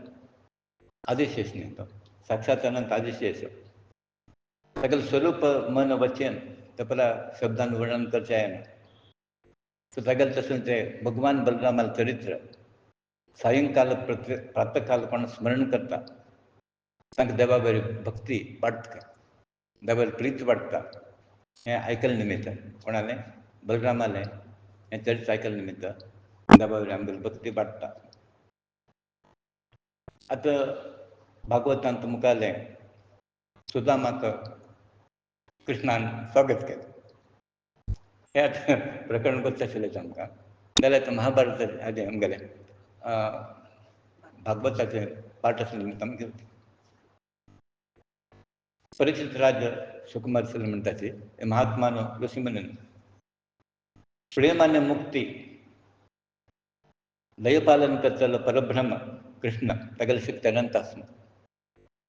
आदिशेष न्ही तो साक्षात अनंत आदिशेष तागेलें स्वरूप मन वचन ते पळय शब्दान वर्णन करचें जायना सो तागेलें तशें तें भगवान बलरामाल चरित्र सायंकाल प्रातकाल कोण स्मरण करता तांकां देवा बरी भक्ती वाडटा देवा बरी प्रीत वाडटा हें आयकले निमित्त कोणालें बलरामालें हें चरित्र आयकले निमित्त देवा बरी आमगेली भक्ती वाडटा आतां भागवतांत मुखारलें सुदामाक कृष्णान स्वागत केलें हें आतां प्रकरण करचें आशिल्लें आमकां जाल्यार आतां महाभारत हाजें आमगेलें भागवताचें पाठ आशिल्लें निमित्त आमकां परीक्षीत राज सुकुमार आशिल्लो म्हणटाची महात्मान ऋषी मुनीन प्रेम आनी मुक्ती लयपालन करतलो परब्रह्म कृष्ण तागेले शक्ती अनंत आसना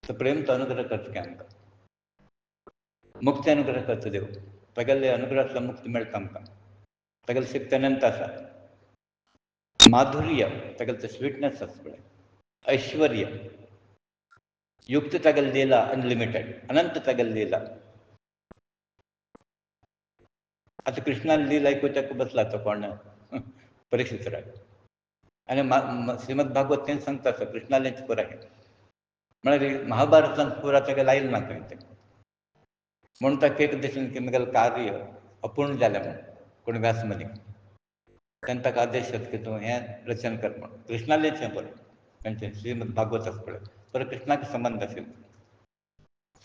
तो प्रेम तो अनुग्रह करता काय आमकां मुक्ती अनुग्रह करता देव तागेले अनुग्रहांतल्यान मुक्ती मेळटा आमकां तागेली शक्ती अनंत आसा माधुर्य तागेलें तें स्वीटनेस आसा पळय ऐश्वर्य युक्त तागेली लीला अनलिमिटेड अनंत तागेली लीला आता कृष्णाला लील ऐकूच्या बसला तो कोण परीक्षित राज. आणि श्रीमद भागवत तें सांगता कृष्णालेंच पुरा म्हळ्यार महाभारतांत पुरा तेका लायिल्लें ना खंय तें म्हूण ताका एक दिसून की म्हगेलें कार्य अपूर्ण जालें म्हूण कोण व्यासमुनीक तेन्ना ताका आदेश जाता की तूं हें रचन कर म्हूण कृष्णालेंच हें पळय तांचें श्रीमद भागवत आसा पळय पर कृष्णाक संबंद आशिल्लो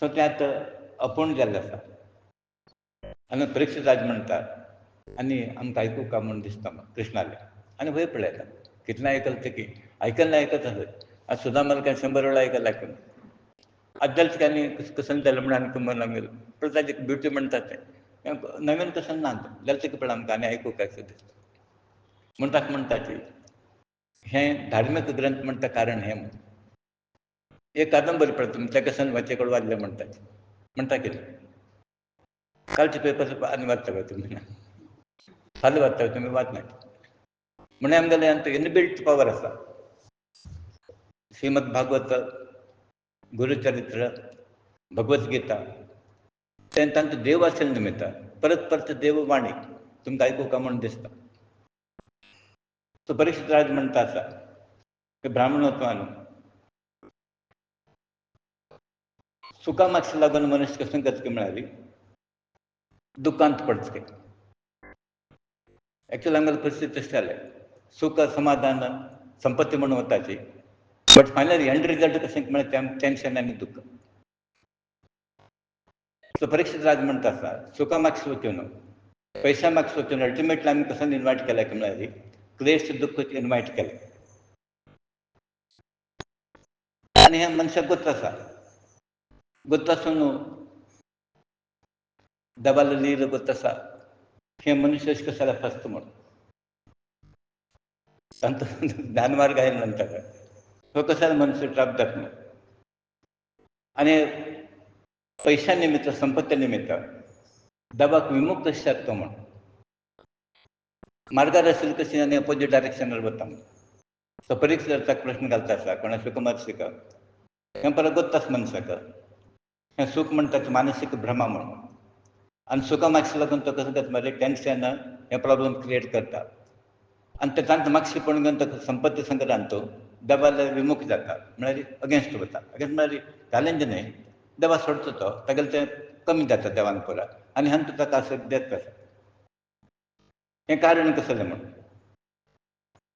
सो तें आतां अपूर्ण जाल्लें आसा आनी परीक्षित राज म्हणटा आनी आमकां आयकूंक काय म्हूण दिसता कृष्णालें आनी वयर पळयता कितलें आयकलां तें की आयकल्लें आयकत आसत आज सुदामाल काय 100 वेळा आयकलां आयकून आदलेच काय न्ही कसं जालें म्हण आनी म्हणून आमी पण ताची ब्युटी म्हणटा तें नवीन कसं ना जाल्यार तेका पळय आमकां आनी आयकूंक काय दिसता म्हूण ताका म्हणटा की हें धार्मीक ग्रंथ म्हणटा कारण हें म्हूण एक कादंबरी पळय तुमी तेका सन वाचेकडे वाचलें म्हणटा कितें कालचे पेपर आनी वाचता पळय तुमी फाल्यां वाचता तुमी वाचनात म्हण आमगेलें इनबिल्ट पावर आसा श्रीमद भागवत गुरुचरित्र भगवद्गीता तें तांचो देव आशिल्ले निमित्त परत परत देववाणी तुमकां आयकूंक काय म्हूण दिसता सो परीक्षित राज म्हणटा आसा की ब्राह्मणत्वान सुका मातशें लागून मनुश्य कसं गतके म्हळ्यार दुखांत पडचके एक्चुअली आमगेली परिस्थिती तशी जाल्या सुख समाधान संपत्ती म्हणून वताची बट फायनली एंड रिजल्ट कशें म्हळ्यार टेन्शन आनी दुख्ख सो परीक्षित राज म्हणटा आसा सुका मातशें वच्यो न्हू पयशा मातशें वच्यो न्हू अल्टिमेटली आमी कसं इनवायट केल्या की म्हळ्यार क्लेश दुख्ख इनवायट केलें आनी हें मनशाक गुत्त आसून देवालो लील गुत्त आसा हें मनुश्य अशें कसो जाल्यार फसता म्हूण तांचो ज्ञानमार्ग आयलो न्हू ताका तो कसो जाल्यार मनुश्य ट्रॅप जाता म्हूण आनी पयशा निमित्त संपत्ती निमित्त देवाक विमुक्त अशें जाता तो म्हूण मार्गार आशिल्ली कशी आनी अपोजीट डायरेक्शनार वता म्हूण सो परीक्षित ताका प्रश्न घालता आसा कोणा सुखमहर्शीक हें परत गुत्त आसा मनशाक हें सूख म्हणटा तें मानसीक भ्रमा म्हूण आनी सुका मातशें लागून तो कसो जाता म्हळ्यार टेन्शन हें प्रॉब्लम क्रिएट करता आनी ते तांचो मातशेंपण घेवन तो संपत्ती संकटान तो देवाले विमुख जाता म्हळ्यार अगेन्स्ट वता अगेन्स्ट म्हळ्यार चॅलेंज न्हय देवा सोडता तो तागेलें तें कमी जाता देवान पळय आनी हंत ताका आसत देत आसा हें कारण कसो जालें म्हूण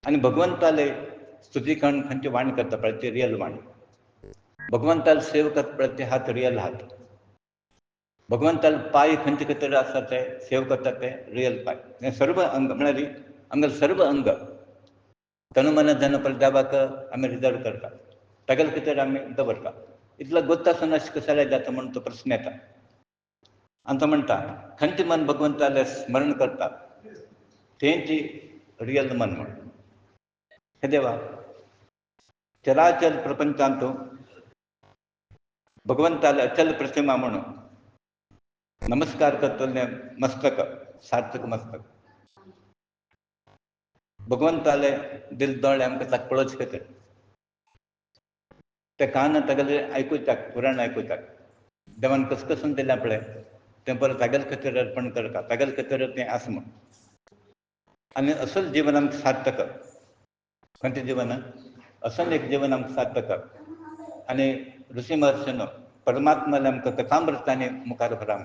आनी भगवंताले स्तुतीकरण खंयची वाणी करता पळय ती रियल वाणी भगवंताले सेवा करता पळय ते हात रियल हात भगवंताले पांय खंयचे खंय आसा ते सेवा करता ते रियल पांय हें सर्व अंग म्हळ्यार आमगेलें सर्व अंग तन मन धन पळय देवाक आमी रिजर्व करता तागेले भितर आमी दवरता इतलो गुत्त आसून अशें कशें जाल्यार जाता म्हूण तो प्रस्न येता आनी तो म्हणटा खंयचे मन भगवंताले स्मरण करता तेंच रियल मन म्हूण हे देवा चराचर प्रपंचांत भगवंताले अचल प्रतिमा म्हणून नमस्कार करतलें मस्तक सार्थक मस्तक भगवंताले दिल दोळे आमकां ताका पळोवचे खातीर ते कान तागेले आयकुच्याक पुराण आयकुच्याक देवान कसं कसून दिल्या पळय तें परत तागेले खातीर अर्पण करता तागेले खातीर तें आसा म्हूण आनी असल जिवन आमकां सार्थक खंयचें जिवन असल एक जिवन आमकां सार्थक आनी ऋषी महर्शीन परमात्माले आमकां कथामृतांनी मुखार व्हरा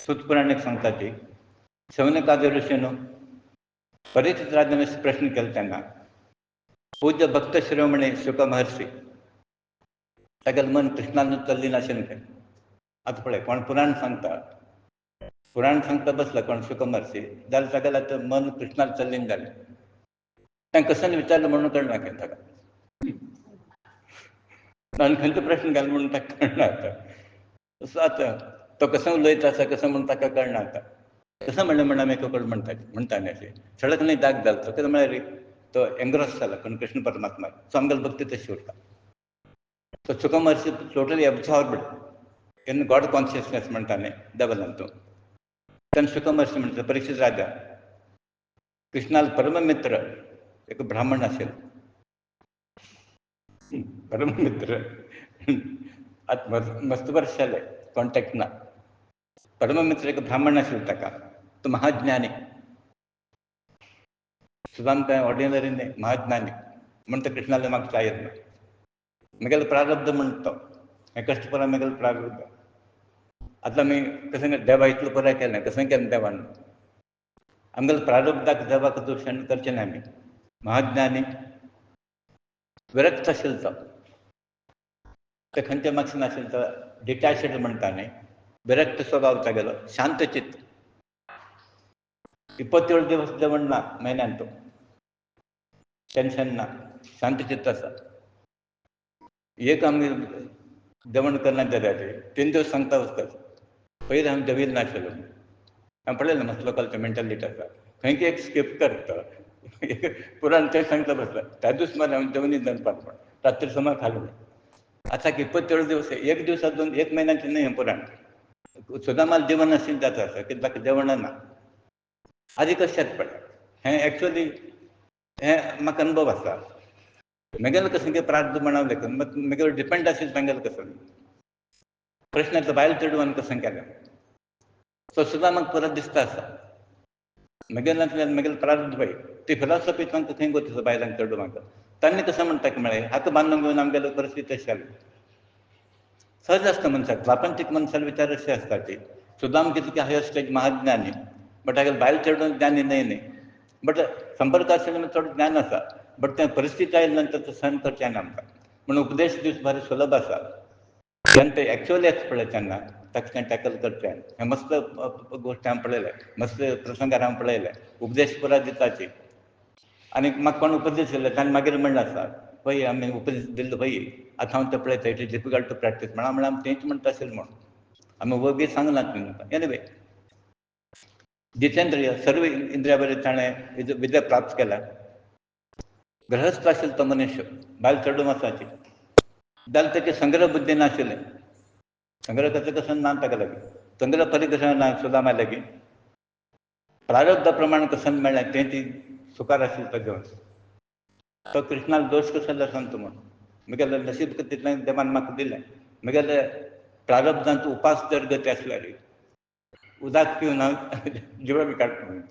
सुतपुराणीक सांगता ती शौनकादी ऋषीन परीक्षित राजान अशें प्रश्न केलो तेन्ना पूज्य भक्त शिरोमणी शुक महर्शी तागेलें मन कृष्णान चल्ली नाशिल्लें खंय आतां पळय कोण पुराण सांगता बसला कोण शुक महर्शी जाल्यार तागेलें आतां मन कृष्णान चल्लीन जालें तांकां कसन विचारलें म्हणून कळना खंय ताका आनी खंयचो प्रश्न घाल म्हणून ताका कळना आतां तसो आतां तो कसो उलयता आसा कसो म्हूण ताका कळना आतां कसो म्हणलें म्हण आमी एका कडेन म्हणटा न्ही अशें सडक न्हय दाग जालो तो कितें म्हळ्यार तो एंग्रोस जाला कोण कृष्ण परमात्मा सो आमगेली भक्ती तशी उरता सो शुक महर्शी टोटली एब्सॉर्बड इन गॉड कॉन्शियसनेस म्हणटा न्ही देवल तूं तेन्ना शुक महर्शी म्हणटा परीक्षीत राजा कृष्णाल परममित्र एक ब्राह्मण आशिल्लो परममित्र आतां मस्त वर्स जाले कॉन्टेक्ट ना परममित्र एक ब्राह्मण आशिल्लो ताका तो महाज्ञानी. सुदाम काय ऑर्डिनरी नाही, महाज्ञानी म्हणतं कृष्णाला मागचा येत नाही. मगेल प्रारब्ध म्हणतो, हे कष्ट परा मगेल प्रारब्ध. आता मी कसं काय देवा इतलं बरं केलं नाही, कसं केलं देवानं. आमगेल प्रारब्धाक देवाक दूषण करचे नाही आम्ही. महाज्ञानी विरक्त असेल तर ते खंयच्या मागचं नासेल तर डिटॅचड म्हणता नाही, विरक्त स्वभावचा गेलो, शांतचित्त. 27 दिवस जेवण ना महिन्यात तो टेन्शन ना, शांतचित्त असा. एक आम्ही जेवण करण्यात जाते 3 दिवस सांगता असतात. पहिले आम्ही जेवील नाशिलो. आम्ही पडलेलं ना मस्त लोकलचं मेंटॅलिटी असा. खंय की एक स्किप करतं. पुराण ते सांगता बसलं. त्या दिवस मला आम्ही जेवणीच जाऊन पाठवण. रात्री समोर खाल्लं. आता 27 दिवस आहे. एक दिवसात 2 एक महिन्याचे नाही पुराण. सुद्धा मला जेवण असेल त्याचं असं की बाकी जेवण ना. आधी कशात पडलं. हे ॲक्च्युअली हे म्हाका अनुभव आसा. मगेल कसं की प्रार्थ म्हणावं का मग मगेल डिपेंड असेल मगेल कसं. प्रश्नाचं बायल चढवून कसं केलं. तो सुद्धा मग परत दिसता असा. मगेल प्रारब्ध बाई ती फिलॉसॉफी सांगता थंय गो तसं बायलांक चढू मागं. त्यांनी कसं म्हणता की म्हळे हात बांधून घेऊन आमगेलो परिस्थिती अशी आली. सहज असतं मनशाक, प्रापंचिक मनशाला विचार असे असतात ते. सुदाम किती की हायर स्टेज महाज्ञानी, बट हागेल बायल चढून ज्ञानी नाही. बट संपर्क असेल मग थोडं ज्ञान असा. बट त्या परिस्थिती आहे नंतर सहन करचे ना आमकां. म्हणून उपदेश दिवस भारी सुलभ असा. त्यांना ते ॲक्च्युअली पडले त्यांना तक्षण टॅकल करते. हे मस्त गोष्ट आम पडलेलं आहे, मस्त प्रसंगार आम पडलेलं आहे. उपदेश पुरा दिताची. आणि मग कोण उपदेश दिलं त्यांनी मागीर म्हणलं आसा पळय आम्ही उपदेश दिल्लो पळय आतां हांव ते पळयता it is difficult to practice म्हणा आमी तेंच म्हणटा असेल म्हणून आमी वगी सांगनात तुमकां. एनिवे जितेंद्रिय सर्व इंद्रिया बरें ताणें विद्या प्राप्त केला. ग्रहस्थ असेल तो मनुष्य बायल चढून वचाची जाल्यार तेचे संग्रह बुद्धी नाशिल्लें. संग्रह कसं ना ताका लागीं संग्रह परिग्रह ना सुदामा लागीं प्रारब्धा प्रमाण कसं मेळ्ळें तें ती सुकार असेल तो घेवन. तो कृष्णाला दोश कसो सांगता म्हणून म्हगेलें नशीब तितलें देवान म्हाका दिलें. म्हगेलें प्रारब्धांत उपास जर गती आसल्यार उदक पिवन हांव जिवा बी काडटा म्हणून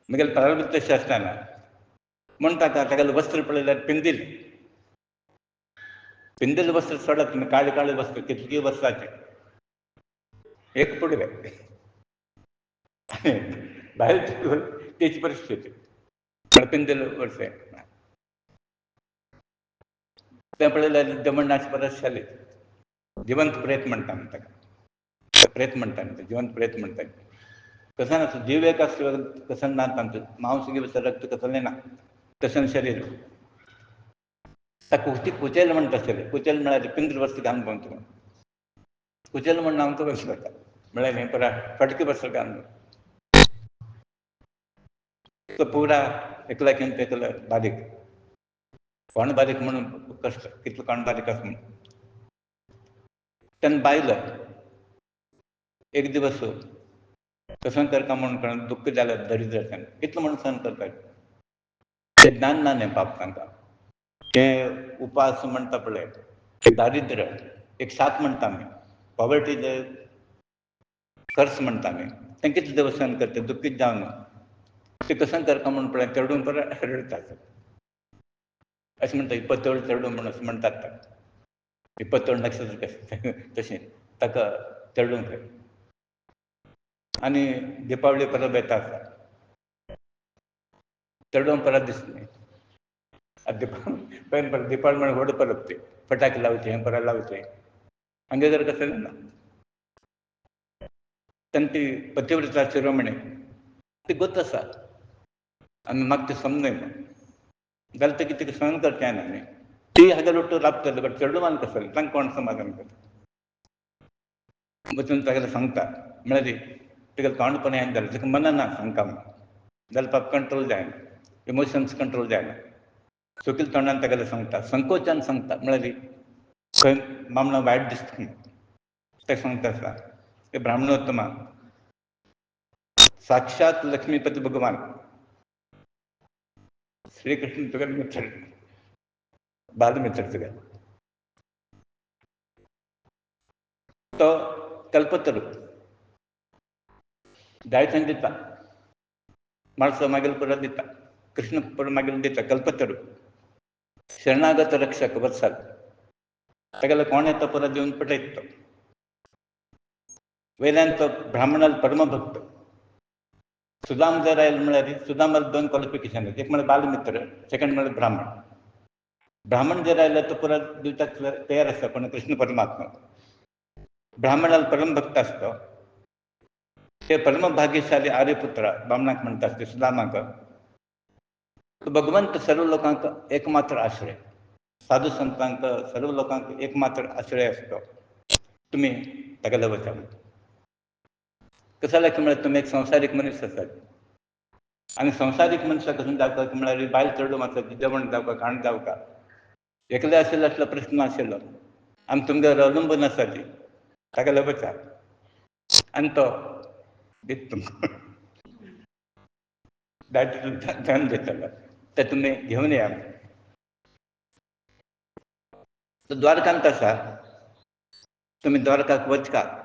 म्हगेलें प्रारब्ध तशें आसतना म्हणटा तागेलें वस्त्र पळयल्यार पिंदील वस्त्र सोडत तुम्ही काळे काळे वस्त्र कितकी वस्त्राचे एक पुडवे बाहेर त्याची परिस्थिती पिंदील वर्षे त्या पळयल्यार जमनाचे परस शाले जिवंत प्रेत म्हणटा प्रेत म्हणटा जिवंत प्रेत म्हणटा. कसं ना जीव एक असतो कसं ना आमचं मांस गिवस रक्त कसं ना तसं शरीर त्या कुचेल म्हणत असेल कुचेल म्हळ्यार पिंदील वस्त्र घालून पोवता म्हणून कुचेल म्हण आमकां बस करता म्हळ्यार हें परा फटके वस्त्र घालून तो पुरा एकला किंवा तेकला बारीक कोण बारीक म्हणून कष्ट कितलो कोण बारीक आसा म्हणून तेन्ना बायलं एक दिवस कसं करता म्हणून दुख्ख जाल्यार दरिद्रतान कितलो म्हणून सहन करता तें ज्ञान ना न्ही पाप तांकां. ते उपास म्हणटा पळय एक दारिद्र्य एक सात म्हणटा आमी पॉवर्टी जे कर्स म्हणटा आमी तें कितले दिवस सहन करता दुख्खीत जावन ते कसं करता म्हणून पळय चडून परत रडतात अशें म्हणटा 27 चडून म्हणून अशें म्हणटात 27 नक्षत्र कशें तशें ताका चडून खंय. आनी दिपावळी परब येता आसा चडून परत दिसलें दिपावळ म्हळ्यार व्हड परब ती फटाके लावचे हें परत लावचें हांगा जर कसं ना तेन्ना ती पतिव्रता शिरोमणी ती गत आसा आनी म्हाका ती समजयना जाल्यार ते कितें सहन करचें ना न्ही ती हागे लोटू राबतली बट चेडूमान कसं तांकां कोण समाधान करता. वचून तागेलें सांगता म्हळ्यार तेगेलें तोंडपण हें जालें ताका मना ना सांगता जाल्यार पाप कंट्रोल जायना इमोशन्स कंट्रोल जायना. चुकील तोंडान तागेलें सांगता संकोचान सांगता म्हळ्यार खंय बामणो वायट दिसता ते सांगता आसा ते ब्राह्मणोत्तमा साक्षात लक्ष्मीपती भगवान श्री कृष्ण तुगेलो मित्र बालमित्र तुगेलो तो कल्पतरू जायत्यांक दिता माणसं मागील पुरा दिता, कृष्ण पुरा मागील दिता, कल्पतरू शरणागत रक्षक वत्सल, तागेलो कोण येता पुरा दिवन पटयता तो. वयल्यान तो ब्राह्मणाल परमभक्त. सुदाम जर आयलो म्हळ्यार सुदामाला 2 क्वॉलिफिकेशन आहेत. एक म्हळ्यार बालमित्र, सेकंड म्हळ्यार ब्राह्मण. ब्राह्मण जर आयलो तो पुरा दिवपाक तयार आसता, पण कृष्ण परमात्मा ब्राह्मणाला परमभक्त असतो. ते परमभाग्यशाली आर्यपुत्र ब्राह्मणाक म्हणतात ते सुदामाक. भगवंत सर्व लोकांक एकमात्र आश्रय, साधू संतांक सर्व लोकांक एकमात्र आश्रय असतो. तुम्ही तागेलो वचा. कसं जालें की म्हळ्यार तुमी एक संवसारीक मनीस आसात आनी संवसारीक मनशाक कसून जावपाक म्हळ्यार बायल चेडूं मातसो जेवण जावका, खाण जावका. एकले आशिल्लो असलो प्रश्न आशिल्लो. आमी तुमगेर अवलंबून आसा ती, तागेलो वचा. आनी तो दीत तुमकां जाय तितलो धन दितलो. ते तुमी घेवन या. तो द्वारकांत आसा, तुमी द्वारकाक वचकात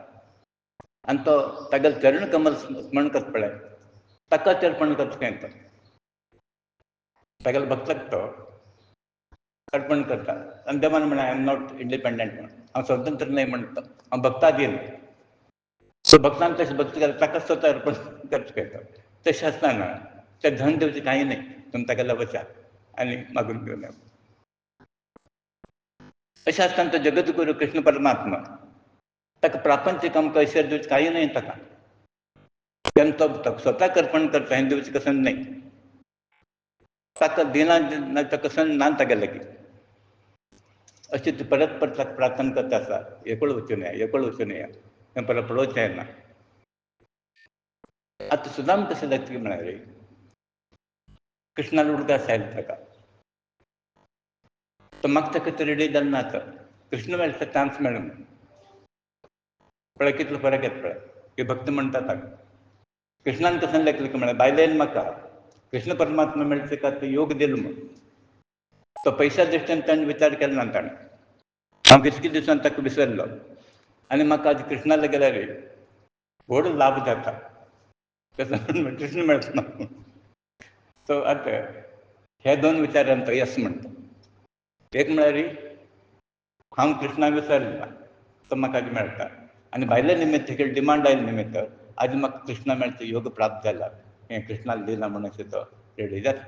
आनी तो तागेलो चरण कमल स्मरण करता पळय, ताका अर्पण करचें तो. तागेलो भक्ताक तो अर्पण करता. आनी देवान म्हळें आय एम नॉट इंडिपेंडंट म्हण, हांव स्वतंत्र न्हय म्हणटा, हांव भक्ता अधीन. सो भक्तान तशें भक्ती केल्यार ताका स्वता अर्पण करचें तो. तशें आसतना तें धन दिवचें कांय न्हय. तुमी तागेलो वचा आनी मागून घेवन यो. अशें आसतना तो जगद्गुरू कृष्ण परमात्मा ताका प्रापंचीक आमकां ऐश्वर्य दिवचें कांय न्हय ताका. तेन्ना तो स्वताक अर्पण करता, हें दिवचें कसन न्हय. ताका दिना ताका कसन ना तागेलें लागीं. अशी तूं परत परत ताका प्रार्थना करता आसा, एकूळ वचून या, एकूळ वचून या. हें परत पळोवचें येना. आतां सुदाम कशें जातलें म्हळ्यार कृष्णान उडकास आयलो ताका. तो मागता खंय तरी रेडी जालो ना तो. कृष्ण मेळटा चान्स मेळ्ळो म्हणून. पळय कितलो फरक येता पळय. ही भक्त म्हणटा ताका. कृष्णान कशें लेखलें म्हळ्यार बायलेन म्हाका कृष्ण परमात्मा मेळचे खातीर योग दिलो म्हूण. तो पयशा दृश्टीन ताणें विचार केलो ना ताणें. हांव कितके दिसान ताका विसरलो आनी म्हाका आज कृष्णाला गेल्यार व्हड लाभ जाता. कसो म्हण कृष्ण मेळटा म्हाका. सो आतां हे 2 विचारान तो येस म्हणटा. एक म्हळ्यार हांव कृष्णाक विसरलो ना, तो म्हाका आज मेळटा. आनी भायले निमित्त हेजेर डिमांड आयले निमित्त आज म्हाका कृष्णा मेळचो योग प्राप्त जाला. हें कृष्णान दिलां म्हणून अशें तो रेडी जाता.